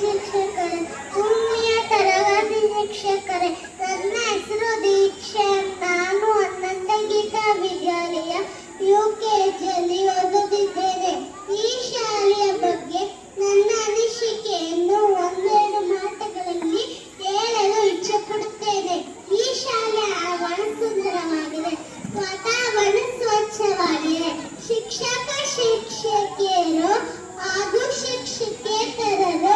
ಶಿಕ್ಷಕರೇ, ಭೂಮಿಯ ತರಗತಿ ಶಿಕ್ಷಕರೇ, ನನ್ನ ಹೆಸರು ದೀಕ್ಷೆ. ನಾನು 11ನೇ ಗೀತಾ ವಿದ್ಯಾಲಯ UKGಯಲ್ಲಿ ಓದುತ್ತಿದ್ದೇನೆ. ಈ ಶಾಲೆಯ ಬಗ್ಗೆ ನನ್ನ ಅನಿಸಿಕೆಯನ್ನು ಒಂದೆರಡು ಮಾತುಗಳಲ್ಲಿ ಹೇಳಲು ಇಚ್ಛೆಪಡುತ್ತೇನೆ. ಈ ಶಾಲೆಯ ಆವರಣ ಸುಂದರವಾಗಿದೆ, ವಾತಾವರಣ ಸ್ವಚ್ಛವಾಗಿದೆ. ಶಿಕ್ಷಕ ಶಿಕ್ಷಕಿಯರು ಹಾಗೂ ಶಿಕ್ಷಕೇತರರು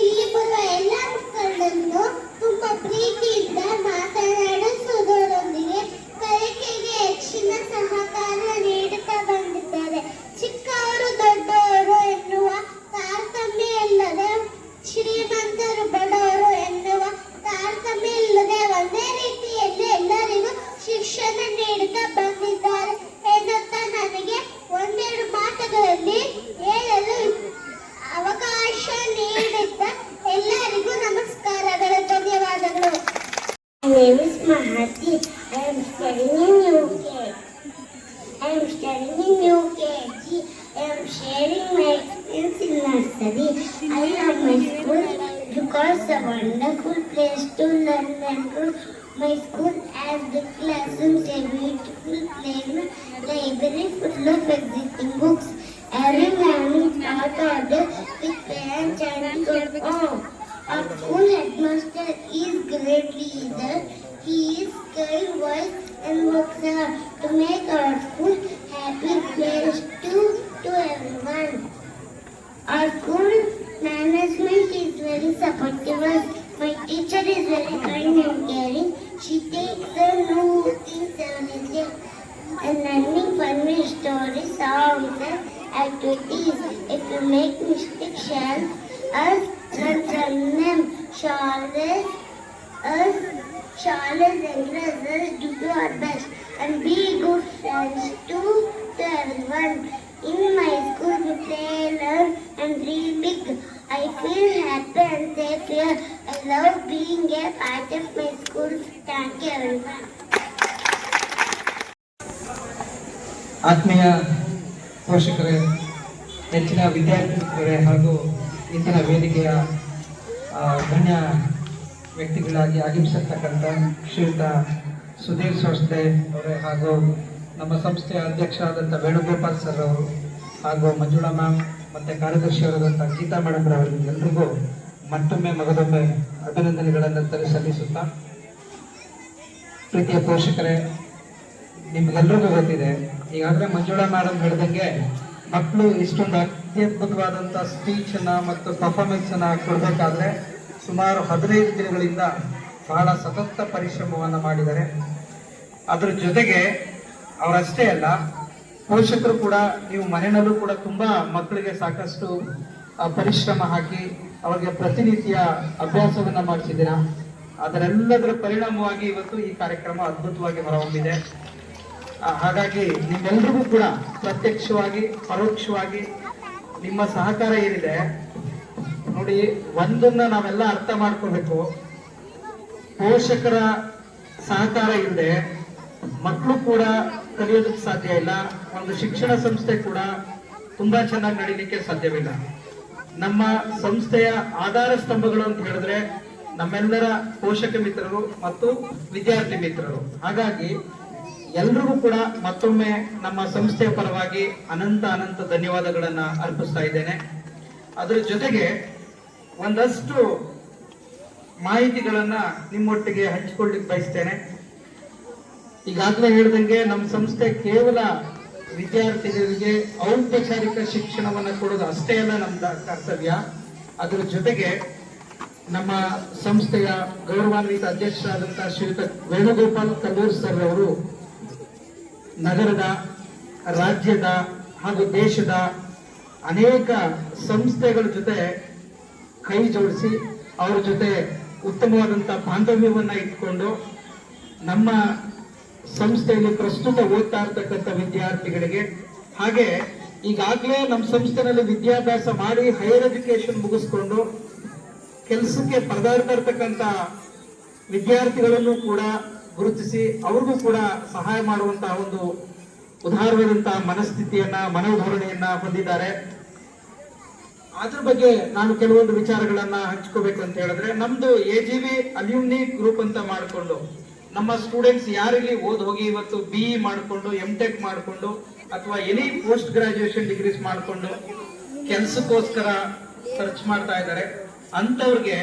ಇಲ್ಲಿ ಬರುವ ಎಲ್ಲ ಮಕ್ಕಳನ್ನು ತುಂಬಾ ಪ್ರೀತಿಯಿಂದ ಮಾತನಾಡಿಸುವುದರೊಂದಿಗೆ ಕಲಿಕೆಗೆ ಹೆಚ್ಚಿನ ಸಹಕಾರ ನೀಡುತ್ತಾ ಬಂದಿದ್ದಾರೆ. ಚಿಕ್ಕವರು ದೊಡ್ಡವರು ಎನ್ನುವ ತಾರತಮ್ಯ ಇಲ್ಲದೆ, ಶ್ರೀಮಂತರು ಬಡವರು ಎನ್ನುವ ತಾರತಮ್ಯ ಇಲ್ಲದೆ ಒಂದೇ ರೀತಿಯಲ್ಲಿ ಎಲ್ಲರಿಗೂ ಶಿಕ್ಷಣ ನೀಡುತ್ತಾ ಬಂದಿದ್ದಾರೆ ಎನ್ನುತ್ತಾ ನನಗೆ ಒಂದೆರಡು ಮಾತುಗಳಲ್ಲಿ ಹೇಳಲು ಅವಕಾಶ ನೀಡಿದ್ದ ಎಲ್ಲರಿಗೂ ನಮಸ್ಕಾರಗಳು, ಧನ್ಯವಾದಗಳು. My name is Mahati. I am studying in UKG. I am sharing my experience in nursery. I love my school because it's a wonderful place to learn and grow. My school has big classrooms, a beautiful playground, library full of exciting books. Every morning start order with parents and good. Oh, our school headmaster is great leader. He is kind, wise and works hard to make our school happy place to everyone. Our school management is very supportive. My teacher is very kind and caring. She takes the new things every day and learning funny stories, songs and activities. If you make mistakes, share us, learn from them. Charles encourages us to do our best and be good friends to everyone. In my school, we play, learn and dream big. I feel happy and safe here. I love being a part of my school. Thank you, everyone. ಆತ್ಮೀಯ ಪೋಷಕರೇ, ಹೆಚ್ಚಿನ ವಿದ್ಯಾರ್ಥಿಗಳೇ ಹಾಗೂ ಇಂದಿನ ವೇದಿಕೆಯ ಗಣ್ಯ ವ್ಯಕ್ತಿಗಳಾಗಿ ಆಗಮಿಸಿರ್ತಕ್ಕಂಥ ಶ್ರೀಯುತ ಸುಧೀರ್ ಸಂಸ್ಥೆ ಅವರೇ ಹಾಗೂ ನಮ್ಮ ಸಂಸ್ಥೆಯ ಅಧ್ಯಕ್ಷರಾದಂಥ ವೇಣುಗೋಪಾಲ್ ಸರ್ ಅವರು ಹಾಗೂ ಮಂಜುಳಾ ಮ್ಯಾಮ್ ಮತ್ತು ಕಾರ್ಯದರ್ಶಿಯವರಾದಂಥ ಗೀತಾ ಮೇಡಮ್ ರವರಿಗೆ ಎಲ್ರಿಗೂ ಮತ್ತೊಮ್ಮೆ ಮಗದೊಮ್ಮೆ ಅಭಿನಂದನೆಗಳನ್ನು ಸಲ್ಲಿಸುತ್ತಾ, ಪ್ರೀತಿಯ ಪೋಷಕರೇ, ನಿಮ್ಗೆಲ್ರಿಗೂ ಗೊತ್ತಿದೆ, ಈಗಾಗಲೇ ಮಂಜುಳಾ ಮೇಡಮ್ ಹೇಳಿದಂಗೆ ಮಕ್ಕಳು ಇಷ್ಟೊಂದು ಅತ್ಯದ್ಭುತವಾದಂಥ ಸ್ಪೀಚನ್ನು ಮತ್ತು ಪರ್ಫಾರ್ಮೆನ್ಸನ್ನು ಕೊಡಬೇಕಾದ್ರೆ ಸುಮಾರು 15 ದಿನಗಳಿಂದ ಬಹಳ ಸತತ ಪರಿಶ್ರಮವನ್ನು ಮಾಡಿದ್ದಾರೆ. ಅದರ ಜೊತೆಗೆ ಅವರಷ್ಟೇ ಅಲ್ಲ, ಪೋಷಕರು ಕೂಡ, ನೀವು ಮನೆಯಲ್ಲೂ ಕೂಡ ತುಂಬ ಮಕ್ಕಳಿಗೆ ಸಾಕಷ್ಟು ಪರಿಶ್ರಮ ಹಾಕಿ ಅವರಿಗೆ ಪ್ರತಿನಿತ್ಯ ಅಭ್ಯಾಸವನ್ನು ಮಾಡಿಸಿದ್ದೀರಾ. ಅದರೆಲ್ಲದರ ಪರಿಣಾಮವಾಗಿ ಇವತ್ತು ಈ ಕಾರ್ಯಕ್ರಮ ಅದ್ಭುತವಾಗಿ ಹೊರಹೊಮ್ಮಿದೆ. ಹಾಗಾಗಿ ನಿಮ್ಮೆಲ್ಲರಿಗೂ ಕೂಡ ಪ್ರತ್ಯಕ್ಷವಾಗಿ ಪರೋಕ್ಷವಾಗಿ ನಿಮ್ಮ ಸಹಕಾರ ಏನಿದೆ ನೋಡಿ, ಒಂದನ್ನ ನಾವೆಲ್ಲ ಅರ್ಥ ಮಾಡ್ಕೋಬೇಕು. ಪೋಷಕರ ಸಹಕಾರ ಇಲ್ಲದೆ ಮಕ್ಕಳು ಕೂಡ ಕಲಿಯೋದಕ್ಕೆ ಸಾಧ್ಯ ಇಲ್ಲ. ಒಂದು ಶಿಕ್ಷಣ ಸಂಸ್ಥೆ ಕೂಡ ತುಂಬಾ ಚೆನ್ನಾಗಿ ನಡೀಲಿಕ್ಕೆ ಸಾಧ್ಯವಿಲ್ಲ. ನಮ್ಮ ಸಂಸ್ಥೆಯ ಆಧಾರ ಸ್ತಂಭಗಳು ಅಂತ ಹೇಳಿದ್ರೆ ನಮ್ಮೆಲ್ಲರ ಪೋಷಕ ಮಿತ್ರರು ಮತ್ತು ವಿದ್ಯಾರ್ಥಿ ಮಿತ್ರರು. ಹಾಗಾಗಿ ಎಲ್ರಿಗೂ ಕೂಡ ಮತ್ತೊಮ್ಮೆ ನಮ್ಮ ಸಂಸ್ಥೆಯ ಪರವಾಗಿ ಅನಂತ ಧನ್ಯವಾದಗಳನ್ನ ಅರ್ಪಿಸ್ತಾ ಇದ್ದೇನೆ. ಅದರ ಜೊತೆಗೆ ಒಂದಷ್ಟು ಮಾಹಿತಿಗಳನ್ನ ನಿಮ್ಮೊಟ್ಟಿಗೆ ಹಂಚಿಕೊಳ್ಳಿಕ್ಕೆ ಬಯಸ್ತೇನೆ. ಈಗಾಗಲೇ ಹೇಳಿದಂಗೆ ನಮ್ಮ ಸಂಸ್ಥೆ ಕೇವಲ ವಿದ್ಯಾರ್ಥಿಗಳಿಗೆ ಔಪಚಾರಿಕ ಶಿಕ್ಷಣವನ್ನು ಕೊಡೋದು ಅಷ್ಟೇ ಅಲ್ಲ ನಮ್ಮ ಕರ್ತವ್ಯ. ಅದರ ಜೊತೆಗೆ ನಮ್ಮ ಸಂಸ್ಥೆಯ ಗೌರವಾನ್ವಿತ ಅಧ್ಯಕ್ಷರಾದಂತಹ ಶ್ರೀಯುತ ವೇಣುಗೋಪಾಲ್ ಕಲ್ಲೂರ್ ಸರ್ ಅವರು ನಗರದ, ರಾಜ್ಯದ ಹಾಗೂ ದೇಶದ ಅನೇಕ ಸಂಸ್ಥೆಗಳ ಜೊತೆ ಕೈ ಜೋಡಿಸಿ ಅವ್ರ ಜೊತೆ ಉತ್ತಮವಾದಂತ ಬಾಂಧವ್ಯವನ್ನ ಇಟ್ಕೊಂಡು ನಮ್ಮ ಸಂಸ್ಥೆಯಲ್ಲಿ ಪ್ರಸ್ತುತ ಓದ್ತಾ ಇರ್ತಕ್ಕಂಥ ವಿದ್ಯಾರ್ಥಿಗಳಿಗೆ, ಹಾಗೆ ಈಗಾಗಲೇ ನಮ್ಮ ಸಂಸ್ಥೆಯಲ್ಲಿ ವಿದ್ಯಾಭ್ಯಾಸ ಮಾಡಿ ಹೈಯರ್ ಎಜುಕೇಶನ್ ಮುಗಿಸ್ಕೊಂಡು ಕೆಲಸಕ್ಕೆ ಪರದಾಡ್ತಾ ಇರ್ತಕ್ಕಂಥ ವಿದ್ಯಾರ್ಥಿಗಳನ್ನು ಕೂಡ ಗುರುತಿಸಿ ಅವ್ರಿಗೂ ಕೂಡ ಸಹಾಯ ಮಾಡುವಂತಹ ಒಂದು ಉದಾರವಾದಂತಹ ಮನಸ್ಥಿತಿಯನ್ನ, ಮನೋಧೋರಣೆಯನ್ನ ಹೊಂದಿದ್ದಾರೆ. ಅದ್ರ ಬಗ್ಗೆ ನಾನು ಕೆಲವೊಂದು ವಿಚಾರಗಳನ್ನ ಹಂಚ್ಕೋಬೇಕು ಅಂತ ಹೇಳಿದ್ರೆ, ನಮ್ದು AGV ಅಲ್ಯೂಮ್ನಿ ಗ್ರೂಪ್ ಅಂತ ಮಾಡಿಕೊಂಡು ನಮ್ಮ ಸ್ಟೂಡೆಂಟ್ಸ್ ಯಾರಿಗೆ ಹೋಗಿ ಇವತ್ತು BE ಮಾಡಿಕೊಂಡು MTech ಮಾಡಿಕೊಂಡು ಅಥವಾ ಎನಿ ಪೋಸ್ಟ್ ಗ್ರಾಜುಯೇಷನ್ ಡಿಗ್ರೀಸ್ ಮಾಡಿಕೊಂಡು ಕೆಲಸಕ್ಕೋಸ್ಕರ ಸರ್ಚ್ ಮಾಡ್ತಾ ಇದ್ದಾರೆ, ಅಂತವ್ರಿಗೆ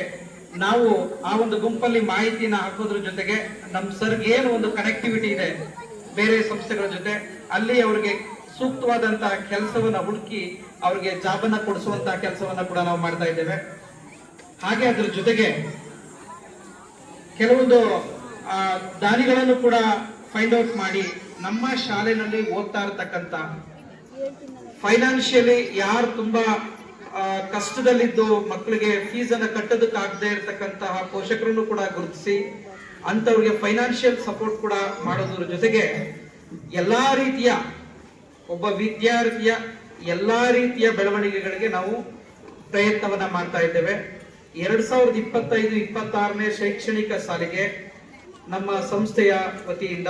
ನಾವು ಆ ಒಂದು ಗುಂಪಲ್ಲಿ ಮಾಹಿತಿನ ಹಾಕೋದ್ರ ಜೊತೆಗೆ ನಮ್ಮ ಸರ್ಗೆ ಏನು ಒಂದು ಕನೆಕ್ಟಿವಿಟಿ ಇದೆ ಬೇರೆ ಸಂಸ್ಥೆಗಳ ಜೊತೆ, ಅಲ್ಲಿ ಅವ್ರಿಗೆ ಸೂಕ್ತವಾದಂತಹ ಕೆಲಸವನ್ನ ಹುಡುಕಿ ಅವ್ರಿಗೆ ಜಾಬನ್ನ ಕೊಡಿಸುವಂತಹ ಕೆಲಸವನ್ನ ಕೂಡ ನಾವು ಮಾಡ್ತಾ ಇದ್ದೇವೆ. ಹಾಗೆ ಅದ್ರ ಜೊತೆಗೆ ಕೆಲವೊಂದು ದಾನಿಗಳನ್ನು ಕೂಡ ಫೈಂಡ್ ಔಟ್ ಮಾಡಿ ನಮ್ಮ ಶಾಲೆಯಲ್ಲಿ ಓದ್ತಾ ಇರತಕ್ಕಂತ ಫೈನಾನ್ಷಿಯಲಿ ಯಾರು ತುಂಬಾ ಕಷ್ಟದಲ್ಲಿದ್ದು ಮಕ್ಕಳಿಗೆ ಫೀಸ್ ಅನ್ನ ಕಟ್ಟೋದಕ್ಕಾಗದೆ ಇರತಕ್ಕಂತಹ ಪೋಷಕರನ್ನು ಕೂಡ ಗುರುತಿಸಿ ಅಂತವ್ರಿಗೆ ಫೈನಾನ್ಷಿಯಲ್ ಸಪೋರ್ಟ್ ಕೂಡ ಮಾಡೋದ್ರ ಜೊತೆಗೆ ಎಲ್ಲಾ ರೀತಿಯ ಒಬ್ಬ ವಿದ್ಯಾರ್ಥಿಯ ಎಲ್ಲಾ ರೀತಿಯ ಬೆಳವಣಿಗೆಗಳಿಗೆ ನಾವು ಪ್ರಯತ್ನವನ್ನ ಮಾಡ್ತಾ ಇದ್ದೇವೆ. 2025-26ನೇ ಶೈಕ್ಷಣಿಕ ಸಾಲಿಗೆ ನಮ್ಮ ಸಂಸ್ಥೆಯ ವತಿಯಿಂದ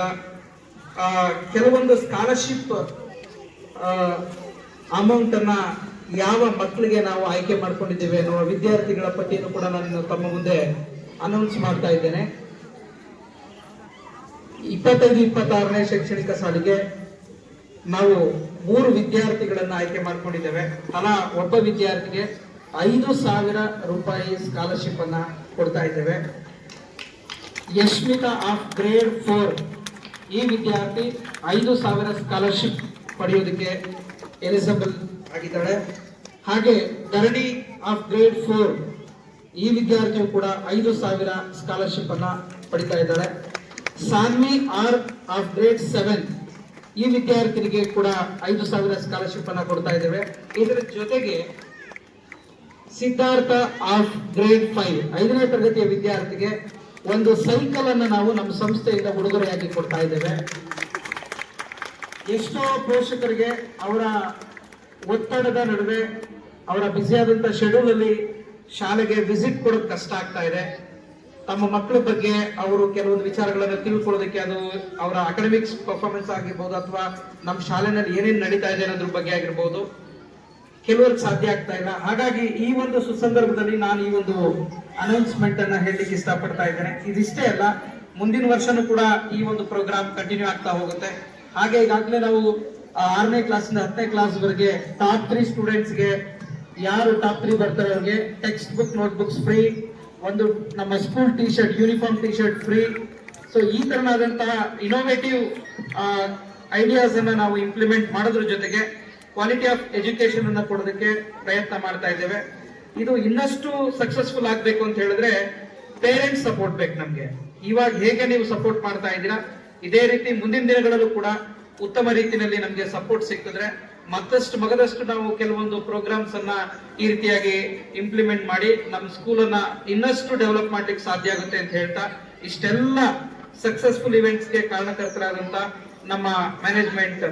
ಕೆಲವೊಂದು ಸ್ಕಾಲರ್ಶಿಪ್ ಅಮೌಂಟ್ ಅನ್ನ ಯಾವ ಮಕ್ಕಳಿಗೆ ನಾವು ಆಯ್ಕೆ ಮಾಡ್ಕೊಂಡಿದ್ದೇವೆ ಅನ್ನೋ ವಿದ್ಯಾರ್ಥಿಗಳ ಪಟ್ಟಿಯನ್ನು ಕೂಡ ನಾನು ತಮ್ಮ ಮುಂದೆ ಅನೌನ್ಸ್ ಮಾಡ್ತಾ ಇದ್ದೇನೆ. 25-26ನೇ ಶೈಕ್ಷಣಿಕ ಸಾಲಿಗೆ ನಾವು 3 ವಿದ್ಯಾರ್ಥಿಗಳನ್ನ ಆಯ್ಕೆ ಮಾಡ್ಕೊಂಡಿದ್ದೇವೆ. ತಲಾ ಒಬ್ಬ ವಿದ್ಯಾರ್ಥಿಗೆ 5,000 ರೂಪಾಯಿ ಸ್ಕಾಲರ್ಶಿಪ್ ಅನ್ನ ಕೊಡ್ತಾ ಇದ್ದೇವೆ. ಯಶ್ಮಿತಾ ಆಫ್ ಗ್ರೇಡ್ 4 ಈ ವಿದ್ಯಾರ್ಥಿ 5,000 ಸ್ಕಾಲರ್ಶಿಪ್ ಪಡೆಯೋದಕ್ಕೆ ಎಲಿಜಿಬಲ್ ಆಗಿದ್ದಾಳೆ. ಹಾಗೆ ಧರಣಿ ಆಫ್ ಗ್ರೇಡ್ 4 ಈ ವಿದ್ಯಾರ್ಥಿಯು ಕೂಡ 5,000 ಸ್ಕಾಲರ್ಶಿಪ್ ಅನ್ನ ಪಡಿತಾ ಇದ್ದಾಳೆ. ಸಾನ್ವಿ ಆರ್ ಆಫ್ ಗ್ರೇಡ್ 7 ಈ ವಿದ್ಯಾರ್ಥಿನಿಗೆ ಕೂಡ 5,000 ಸ್ಕಾಲರ್ಶಿಪ್ ಅನ್ನ ಕೊಡ್ತಾ ಇದ್ದೇವೆ. ಇದರ ಜೊತೆಗೆ ಸಿದ್ಧಾರ್ಥ ಆಫ್ ಗ್ರೇಡ್ 5 5ನೇ ತರಗತಿಯ ವಿದ್ಯಾರ್ಥಿಗೆ ಒಂದು ಸೈಕಲ್ ಅನ್ನು ನಾವು ನಮ್ಮ ಸಂಸ್ಥೆಯಿಂದ ಉಡುಗೊರೆಯಾಗಿ ಕೊಡ್ತಾ ಇದ್ದೇವೆ. ಎಷ್ಟೋ ಪೋಷಕರಿಗೆ ಅವರ ಒತ್ತಡದ ನಡುವೆ ಅವರ ಬ್ಯುಸಿಯಾದಂತ ಶೆಡ್ಯೂಲ್ ಅಲ್ಲಿ ಶಾಲೆಗೆ ವಿಸಿಟ್ ಕೊಡೋದು ಕಷ್ಟ ಆಗ್ತಾ ಇದೆ. ತಮ್ಮ ಮಕ್ಕಳ ಬಗ್ಗೆ ಅವರು ಕೆಲವೊಂದು ವಿಚಾರಗಳನ್ನು ತಿಳ್ಕೊಳ್ಳೋದಕ್ಕೆ, ಅದು ಅವರ ಅಕಾಡೆಮಿಕ್ಸ್ ಪರ್ಫಾರ್ಮೆನ್ಸ್ ಆಗಿರ್ಬೋದು ಅಥವಾ ನಮ್ಮ ಶಾಲೆನಲ್ಲಿ ಏನೇನು ನಡೀತಾ ಇದೆ ಅನ್ನೋದ್ರ ಬಗ್ಗೆ ಆಗಿರ್ಬೋದು, ಕೆಲವರಿಗೆ ಸಾಧ್ಯ ಆಗ್ತಾ ಇಲ್ಲ. ಹಾಗಾಗಿ ಈ ಒಂದು ಸುಸಂದರ್ಭದಲ್ಲಿ ನಾನು ಈ ಒಂದು ಅನೌನ್ಸ್ಮೆಂಟ್ ಅನ್ನ ಹೇಳಲಿಕ್ಕೆ ಇಷ್ಟಪಡ್ತಾ ಇದ್ದೇನೆ. ಇದಿಷ್ಟೇ ಅಲ್ಲ, ಮುಂದಿನ ವರ್ಷನೂ ಕೂಡ ಈ ಒಂದು ಪ್ರೋಗ್ರಾಮ್ ಕಂಟಿನ್ಯೂ ಆಗ್ತಾ ಹೋಗುತ್ತೆ. ಹಾಗೆ ಈಗಾಗಲೇ ನಾವು 6ನೇ ಕ್ಲಾಸಿಂದ 10ನೇ ಕ್ಲಾಸ್ ವರೆಗೆ ಟಾಪ್ 3 ಸ್ಟೂಡೆಂಟ್ಸ್ಗೆ, ಯಾರು ಟಾಪ್ 3 ಬರ್ತಾರೆ ಅವ್ರಿಗೆ text book, note books free, ಒಂದು ನಮ್ಮ school T shirt, uniform T shirt free. So ಈ ತರನಾದಂತಹ ಇನೋವೇಟಿವ್ ಐಡಿಯಾಸ್ ಅನ್ನ ನಾವು ಇಂಪ್ಲಿಮೆಂಟ್ ಮಾಡೋದ್ರ ಜೊತೆಗೆ ಕ್ವಾಲಿಟಿ ಆಫ್ ಎಜುಕೇಶನ್ ಅನ್ನ ಕೊಡೋದಕ್ಕೆ ಪ್ರಯತ್ನ ಮಾಡ್ತಾ ಇದ್ದೇವೆ. ಇದು ಇನ್ನಷ್ಟು ಸಕ್ಸಸ್ಫುಲ್ ಆಗ್ಬೇಕು ಅಂತ ಹೇಳಿದ್ರೆ ಪೇರೆಂಟ್ಸ್ ಸಪೋರ್ಟ್ ಬೇಕು ನಮ್ಗೆ. ಇವಾಗ ಹೇಗೆ ನೀವು ಸಪೋರ್ಟ್ ಮಾಡ್ತಾ ಇದ್ದೀರಾ, ಇದೇ ರೀತಿ ಮುಂದಿನ ದಿನಗಳಲ್ಲೂ ಕೂಡ ಉತ್ತಮ ರೀತಿಯಲ್ಲಿ ನಮ್ಗೆ ಸಪೋರ್ಟ್ ಸಿಕ್ಕಿದ್ರೆ ಮಗದಷ್ಟು ನಾವು ಕೆಲವೊಂದು ಪ್ರೋಗ್ರಾಮ್ಸ್ ಅನ್ನ ಈ ರೀತಿಯಾಗಿ ಇಂಪ್ಲಿಮೆಂಟ್ ಮಾಡಿ ನಮ್ಮ ಸ್ಕೂಲ್ ಅನ್ನ ಇನ್ನಷ್ಟು ಡೆವಲಪ್ ಮಾಡ್ಲಿಕ್ಕೆ ಸಾಧ್ಯ ಆಗುತ್ತೆ ಅಂತ ಹೇಳ್ತಾ, ಇಷ್ಟೆಲ್ಲ ಸಕ್ಸಸ್ಫುಲ್ ಇವೆಂಟ್ಸ್ ಗೆ ಕಾರಣಕರ್ತರಾದಂತ ನಮ್ಮ ಮ್ಯಾನೇಜ್ಮೆಂಟ್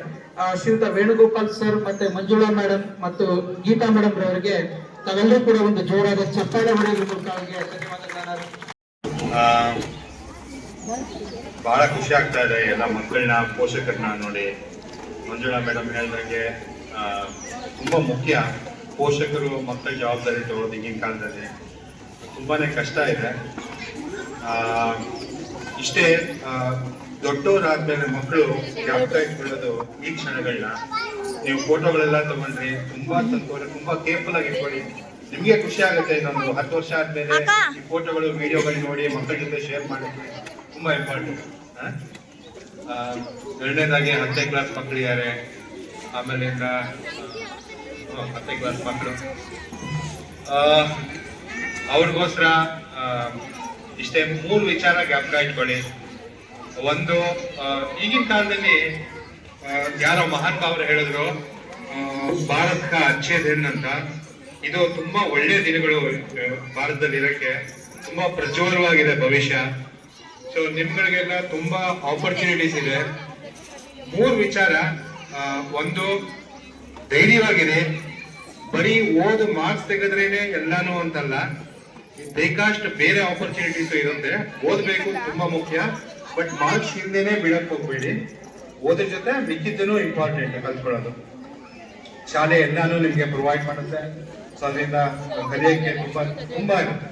ಶ್ರೀಯುತ ವೇಣುಗೋಪಾಲ್ ಸರ್ ಮತ್ತೆ ಮಂಜುಳಾ ಮೇಡಮ್ ಮತ್ತು ಗೀತಾ ಮೇಡಮ್ ರವರಿಗೆ ತಾವೆಲ್ಲರೂ ಕೂಡ ಒಂದು ಜೋರಾದ ಚಪ್ಪಾಳೆ ಹೊಡೆಯುವ ಮೂಲಕ ಅವರಿಗೆ ಧನ್ಯವಾದಗಳನ್ನು. ಬಹಳ ಖುಷಿ ಆಗ್ತಾ ಇದೆ ಎಲ್ಲ ಮಕ್ಕಳನ್ನ, ಪೋಷಕರನ್ನ ನೋಡಿ. ಮಂಜುಳಾ ಮೇಡಮ್ ಹೇಳ್ದಂಗೆ ತುಂಬ ಮುಖ್ಯ ಪೋಷಕರು ಮಕ್ಕಳ ಜವಾಬ್ದಾರಿ ತಗೊಳ್ಳೋದು ಈಗಿನ ಕಾಲದಲ್ಲಿ ತುಂಬಾನೇ ಕಷ್ಟ ಇದೆ. ಇಷ್ಟೇ ದೊಡ್ಡವರಾದ್ಮೇಲೆ ಮಕ್ಕಳು ಜ್ಞಾಪಕ ಇಟ್ಕೊಳ್ಳೋದು ಈ ಕ್ಷಣಗಳನ್ನ. ನೀವು ಫೋಟೋಗಳೆಲ್ಲ ತಗೊಂಡ್ರಿ, ತುಂಬಾ ತಂತವ್ರೆ, ತುಂಬಾ ಕೇರ್ಫುಲ್ ಆಗಿ ಇಟ್ಕೊಳ್ಳಿ. ನಿಮ್ಗೆ ಖುಷಿ ಆಗುತ್ತೆ. ಇನ್ನೊಂದು 10 ವರ್ಷ ಆದ್ಮೇಲೆ ಈ ಫೋಟೋಗಳು, ವಿಡಿಯೋಗಳು ನೋಡಿ ಮಕ್ಕಳ ಜೊತೆ ಶೇರ್ ಮಾಡೋಕ್ಕೆ ತುಂಬಾ ಇಂಪಾರ್ಟೆಂಟ್. ಎರಡನೇದಾಗಿ 10ನೇ ಕ್ಲಾಸ್ ಮಕ್ಕಳಿದ್ದಾರೆ, ಆಮೇಲಿಂದ 10ನೇ ಕ್ಲಾಸ್ ಮಕ್ಕಳು, ಅವ್ರಿಗೋಸ್ಕರ ಇಷ್ಟೇ 3 ವಿಚಾರ ಜ್ಞಾಪಕ ಇಟ್ಕೊಳ್ಳಿ. ಒಂದು, ಈಗಿನ ಕಾಲದಲ್ಲಿ ಯಾರೋ ಮಹಾನ್ ಭಾವರು ಹೇಳಿದ್ರು ಭಾರತ ಅಚ್ಚೇ ದಿನ ಅಂತ. ಇದು ತುಂಬಾ ಒಳ್ಳೆ ದಿನಗಳು ಭಾರತದಲ್ಲಿ ಇರಕ್ಕೆ, ತುಂಬಾ ಪ್ರಜ್ವಲವಾಗಿದೆ ಭವಿಷ್ಯ. ಸೊ ನಿಮ್ಗಳಿಗೆಲ್ಲ ತುಂಬಾ ಆಪರ್ಚುನಿಟೀಸ್ ಇದೆ. 3 ವಿಚಾರ. ಒಂದು, ಧೈರ್ಯವಾಗಿರಿ. ಬರೀ ಓದು ಮಾರ್ಕ್ಸ್ ತೆಗೆದ್ರೇನೆ ಎಲ್ಲಾನು ಅಂತಲ್ಲ, ಬೇಕಾಷ್ಟು ಬೇರೆ ಆಪರ್ಚುನಿಟೀಸ್ ಇರುತ್ತೆ. ಓದ್ಬೇಕು, ತುಂಬಾ ಮುಖ್ಯ, ಬಟ್ ಮಾರ್ಕ್ಸ್ ಹಿಂದೆನೆ ಬೀಳಕ್ ಹೋಗ್ಬೇಡಿ. ಓದ್ರ ಜೊತೆ ಮಿಕ್ಕಿದ್ದೂ ಇಂಪಾರ್ಟೆಂಟ್ ಕಲ್ತ್ಕೊಳ್ಳೋದು. ಶಾಲೆ ಎಲ್ಲಾನು ನಿಮ್ಗೆ ಪ್ರೊವೈಡ್ ಮಾಡುತ್ತೆ, ಸೊ ಅದರಿಂದ ಕಲಿಯಕ್ಕೆ ತುಂಬಾ ಇರುತ್ತೆ.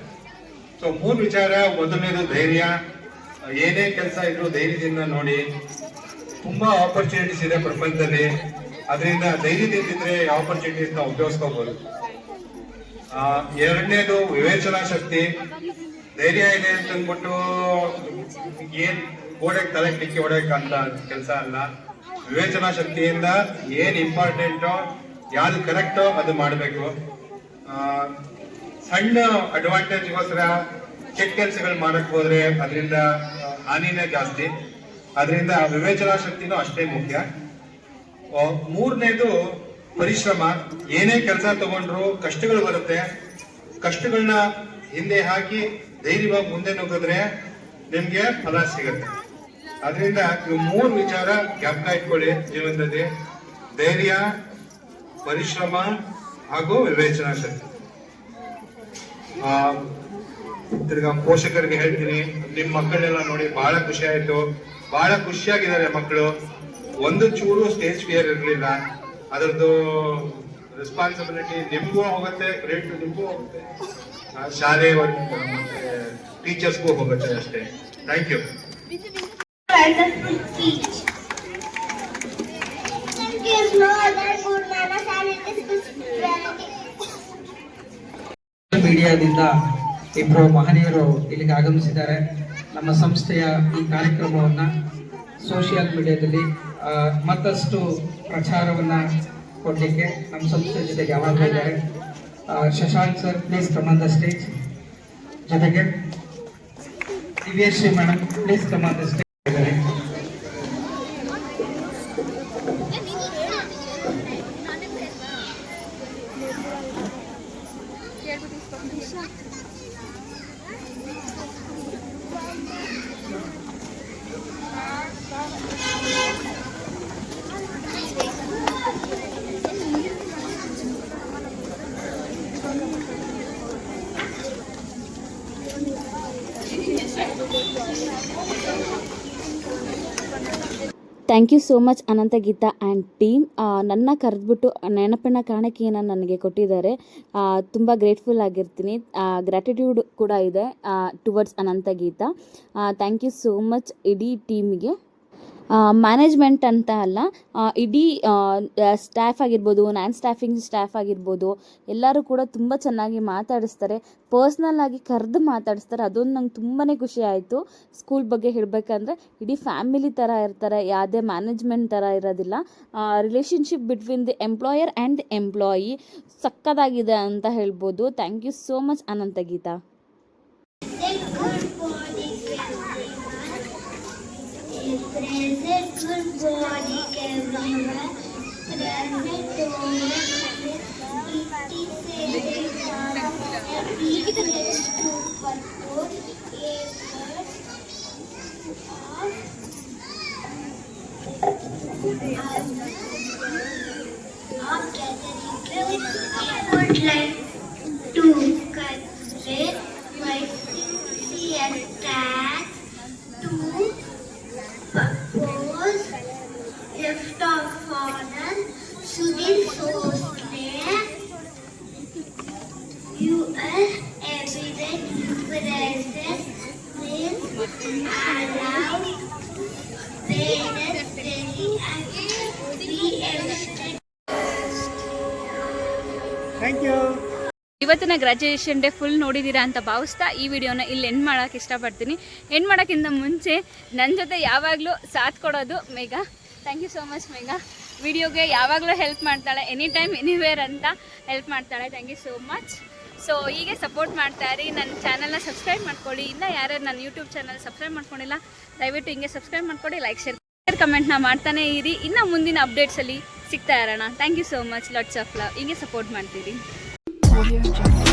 ಸೊ 3 ವಿಚಾರ. ಮೊದಲನೇದು ಧೈರ್ಯ. ಏನೇ ಕೆಲಸ ಇದ್ರು ಧೈರ್ಯದಿಂದ ನೋಡಿ. ತುಂಬಾ ಆಪರ್ಚುನಿಟೀಸ್ ಇದೆ ಪ್ರಪಂಚದಲ್ಲಿ, ಅದರಿಂದ ಧೈರ್ಯದಿಂದಿದ್ರೆ ಆಪರ್ಚುನಿಟೀಸ್ ನ ಉಪಯೋಗಿಸ್ಕೋಬಹುದು. ಎರಡನೇದು ವಿವೇಚನಾ ಶಕ್ತಿ. ಧೈರ್ಯ ಇದೆ ಅಂತ ಅಂದ್ಬಿಟ್ಟು ಏನ್ ಗೋಡೆಗೆ ತಲೆ ಟಿಕ್ಕಿ ಹೊಡೆಯಕ್ ಅಂತ ಕೆಲಸ ಅಲ್ಲ. ವಿವೇಚನಾ ಶಕ್ತಿಯಿಂದ ಏನ್ ಇಂಪಾರ್ಟೆಂಟೋ, ಯಾವ್ದು ಕರೆಕ್ಟೋ ಅದು ಮಾಡಬೇಕು. ಸಣ್ಣ ಅಡ್ವಾಂಟೇಜ್ಗೋಸ್ಕರ ಕೆಟ್ಟ ಕೆಲಸಗಳು ಮಾಡಕ್ ಹೋದ್ರೆ ಅದರಿಂದ ಹಾನಿನೇ ಜಾಸ್ತಿ. ಅದರಿಂದ ವಿವೇಚನಾ ಶಕ್ತಿನೂ ಅಷ್ಟೇ ಮುಖ್ಯ. 3ನೇದು ಪರಿಶ್ರಮ. ಏನೇ ಕೆಲಸ ತಗೊಂಡ್ರು ಕಷ್ಟಗಳು ಬರುತ್ತೆ, ಕಷ್ಟಗಳನ್ನ ಹಿಂದೆ ಹಾಕಿ ಧೈರ್ಯವಾಗಿ ಮುಂದೆ ನುಗ್ಗಿದ್ರೆ ನಿಮ್ಗೆ ಫಲ ಸಿಗುತ್ತೆ. ಅದರಿಂದ ಇವು 3 ವಿಚಾರ ಜ್ಞಾಪಕ ಇಟ್ಕೊಳ್ಳಿ ಜೀವನದಲ್ಲಿ: ಧೈರ್ಯ, ಪರಿಶ್ರಮ ಹಾಗೂ ವಿವೇಚನಾ ಶಕ್ತಿ. ತಿರ್ಗಾ ಪೋಷಕರಿಗೆ ಹೇಳ್ತೀನಿ, ನಿಮ್ ಮಕ್ಕಳೆಲ್ಲ ನೋಡಿ ಬಹಳ ಖುಷಿ ಆಯ್ತು, ಬಹಳ ಖುಷಿಯಾಗಿದ್ದಾರೆ ಮಕ್ಕಳು. ಒಂದು ಚೂರು ಸ್ಟೇಜ್ ಫಿಯರ್ ಇರಲಿಲ್ಲ. ಅದರದ್ದು ರೆಸ್ಪಾನ್ಸಿಬಿಲಿಟಿ ನಿಮ್ಗೂ ಹೋಗುತ್ತೆ, ಕ್ರೆಡಿಟ್ ನಿಮ್ಗೂ ಹೋಗುತ್ತೆ, ಶಾಲೆ ಮತ್ತೆ ಟೀಚರ್ಸ್ಗೂ ಹೋಗುತ್ತೆ ಅಷ್ಟೇ. Thank you. Wonderful speech. Thank you, no other good manners and it is good spirituality. ಮೀಡಿಯಾದಿಂದ ಇಬ್ಬರು ಮಹನೀಯರು ಇಲ್ಲಿಗೆ ಆಗಮಿಸಿದ್ದಾರೆ. ನಮ್ಮ ಸಂಸ್ಥೆಯ ಈ ಕಾರ್ಯಕ್ರಮವನ್ನ ಸೋಷಿಯಲ್ ಮೀಡಿಯಾದಲ್ಲಿ ಮತ್ತಷ್ಟು ಪ್ರಚಾರವನ್ನ ಕೊಡಲಿಕ್ಕೆ ನಮ್ಮ ಸಂಸ್ಥೆ ಜೊತೆಗೆ ಯಾವಾಗಲೂ ಇದ್ದಾರೆ. Shashank sir, please come on the stage. ಜೊತೆಗೆ Divyashree madam, please come on the stage. Thank you so much Anantha Geetha and team. ನನ್ನ ಕರೆದ್ಬಿಟ್ಟು ನೆನಪಿನ ಕಾಣಿಕೆಯನ್ನು ನನಗೆ ಕೊಟ್ಟಿದ್ದಾರೆ. ತುಂಬ ಗ್ರೇಟ್ಫುಲ್ ಆಗಿರ್ತೀನಿ. ಗ್ರ್ಯಾಟಿಟ್ಯೂಡ್ ಕೂಡ ಇದೆ towards Anantha Geetha. Thank you so much ಇಡೀ ಟೀಮಿಗೆ. ಮ್ಯಾನೇಜ್ಮೆಂಟ್ ಅಂತ ಅಲ್ಲ, ಇಡೀ ಸ್ಟಾಫ್ ಆಗಿರ್ಬೋದು, ನಾನ್ ಸ್ಟಾಫಿಂಗ್ ಸ್ಟಾಫ್ ಆಗಿರ್ಬೋದು, ಎಲ್ಲರೂ ಕೂಡ ತುಂಬ ಚೆನ್ನಾಗಿ ಮಾತಾಡಿಸ್ತಾರೆ. ಪರ್ಸ್ನಲ್ ಆಗಿ ಕರೆದು ಮಾತಾಡಿಸ್ತಾರೆ. ಅದೊಂದು ನಂಗೆ ತುಂಬಾ ಖುಷಿ ಆಯಿತು. ಸ್ಕೂಲ್ ಬಗ್ಗೆ ಹೇಳಬೇಕಂದ್ರೆ ಇಡೀ ಫ್ಯಾಮಿಲಿ ಥರ ಇರ್ತಾರೆ, ಯಾವುದೇ ಮ್ಯಾನೇಜ್ಮೆಂಟ್ ಥರ ಇರೋದಿಲ್ಲ. Relationship between the employer and the employee ಸಕ್ಕತ್ತಾಗಿದೆ ಅಂತ ಹೇಳ್ಬೋದು. Thank you so much Anantha Geetha. Present good morning everyone. Present to I would like to convey my sincere thanks to Pose Gift of Honor Sudhir Sosne, your evident presence please allow parents daily and be evident. Thank you. ಇವತ್ತಿನ ಗ್ರ್ಯಾಜುಯೇಷನ್ ಡೇ ಫುಲ್ ನೋಡಿದ್ದೀರಾ ಅಂತ ಭಾವಿಸ್ತಾ ಈ ವಿಡಿಯೋನ ಇಲ್ಲಿ ಎಂಡ್ ಮಾಡೋಕ್ಕೆ ಇಷ್ಟಪಡ್ತೀನಿ. ಎಂಡ್ ಮಾಡೋಕ್ಕಿಂತ ಮುಂಚೆ ನನ್ನ ಜೊತೆ ಯಾವಾಗಲೂ ಸಾಥ್ ಕೊಡೋದು Megha. Thank you so much Megha. ವಿಡಿಯೋಗೆ ಯಾವಾಗಲೂ ಹೆಲ್ಪ್ ಮಾಡ್ತಾಳೆ, ಎನಿ ಟೈಮ್ ಎನಿವೇರ್ ಅಂತ ಹೆಲ್ಪ್ ಮಾಡ್ತಾಳೆ. Thank you so much. So ಹೀಗೆ ಸಪೋರ್ಟ್ ಮಾಡ್ತಾಯಿರಿ. ನನ್ನ ಚಾನಲ್ನ ಸಬ್ಸ್ಕ್ರೈಬ್ ಮಾಡ್ಕೊಳ್ಳಿ. ಇನ್ನೂ ಯಾರ್ಯಾರು ನನ್ನ ಯೂಟ್ಯೂಬ್ ಚಾನಲ್ ಸಬ್ಸ್ಕ್ರೈಬ್ ಮಾಡ್ಕೊಂಡಿಲ್ಲ, ದಯವಿಟ್ಟು ಹಿಂಗೆ ಸಬ್ಸ್ಕ್ರೈಬ್ ಮಾಡ್ಕೊಳ್ಳಿ, ಲೈಕ್ ಶೇರ್ ಕಮೆಂಟ್ನ ಮಾಡ್ತಾನೆ ಇರಿ. ಇನ್ನು ಮುಂದಿನ ಅಪ್ಡೇಟ್ಸಲ್ಲಿ ಸಿಗ್ತಾ ಇರೋಣ. Thank you so much. Lots of love. ಹಿಂಗೆ ಸಪೋರ್ಟ್ ಮಾಡ್ತೀರಿ. Audio Jungle.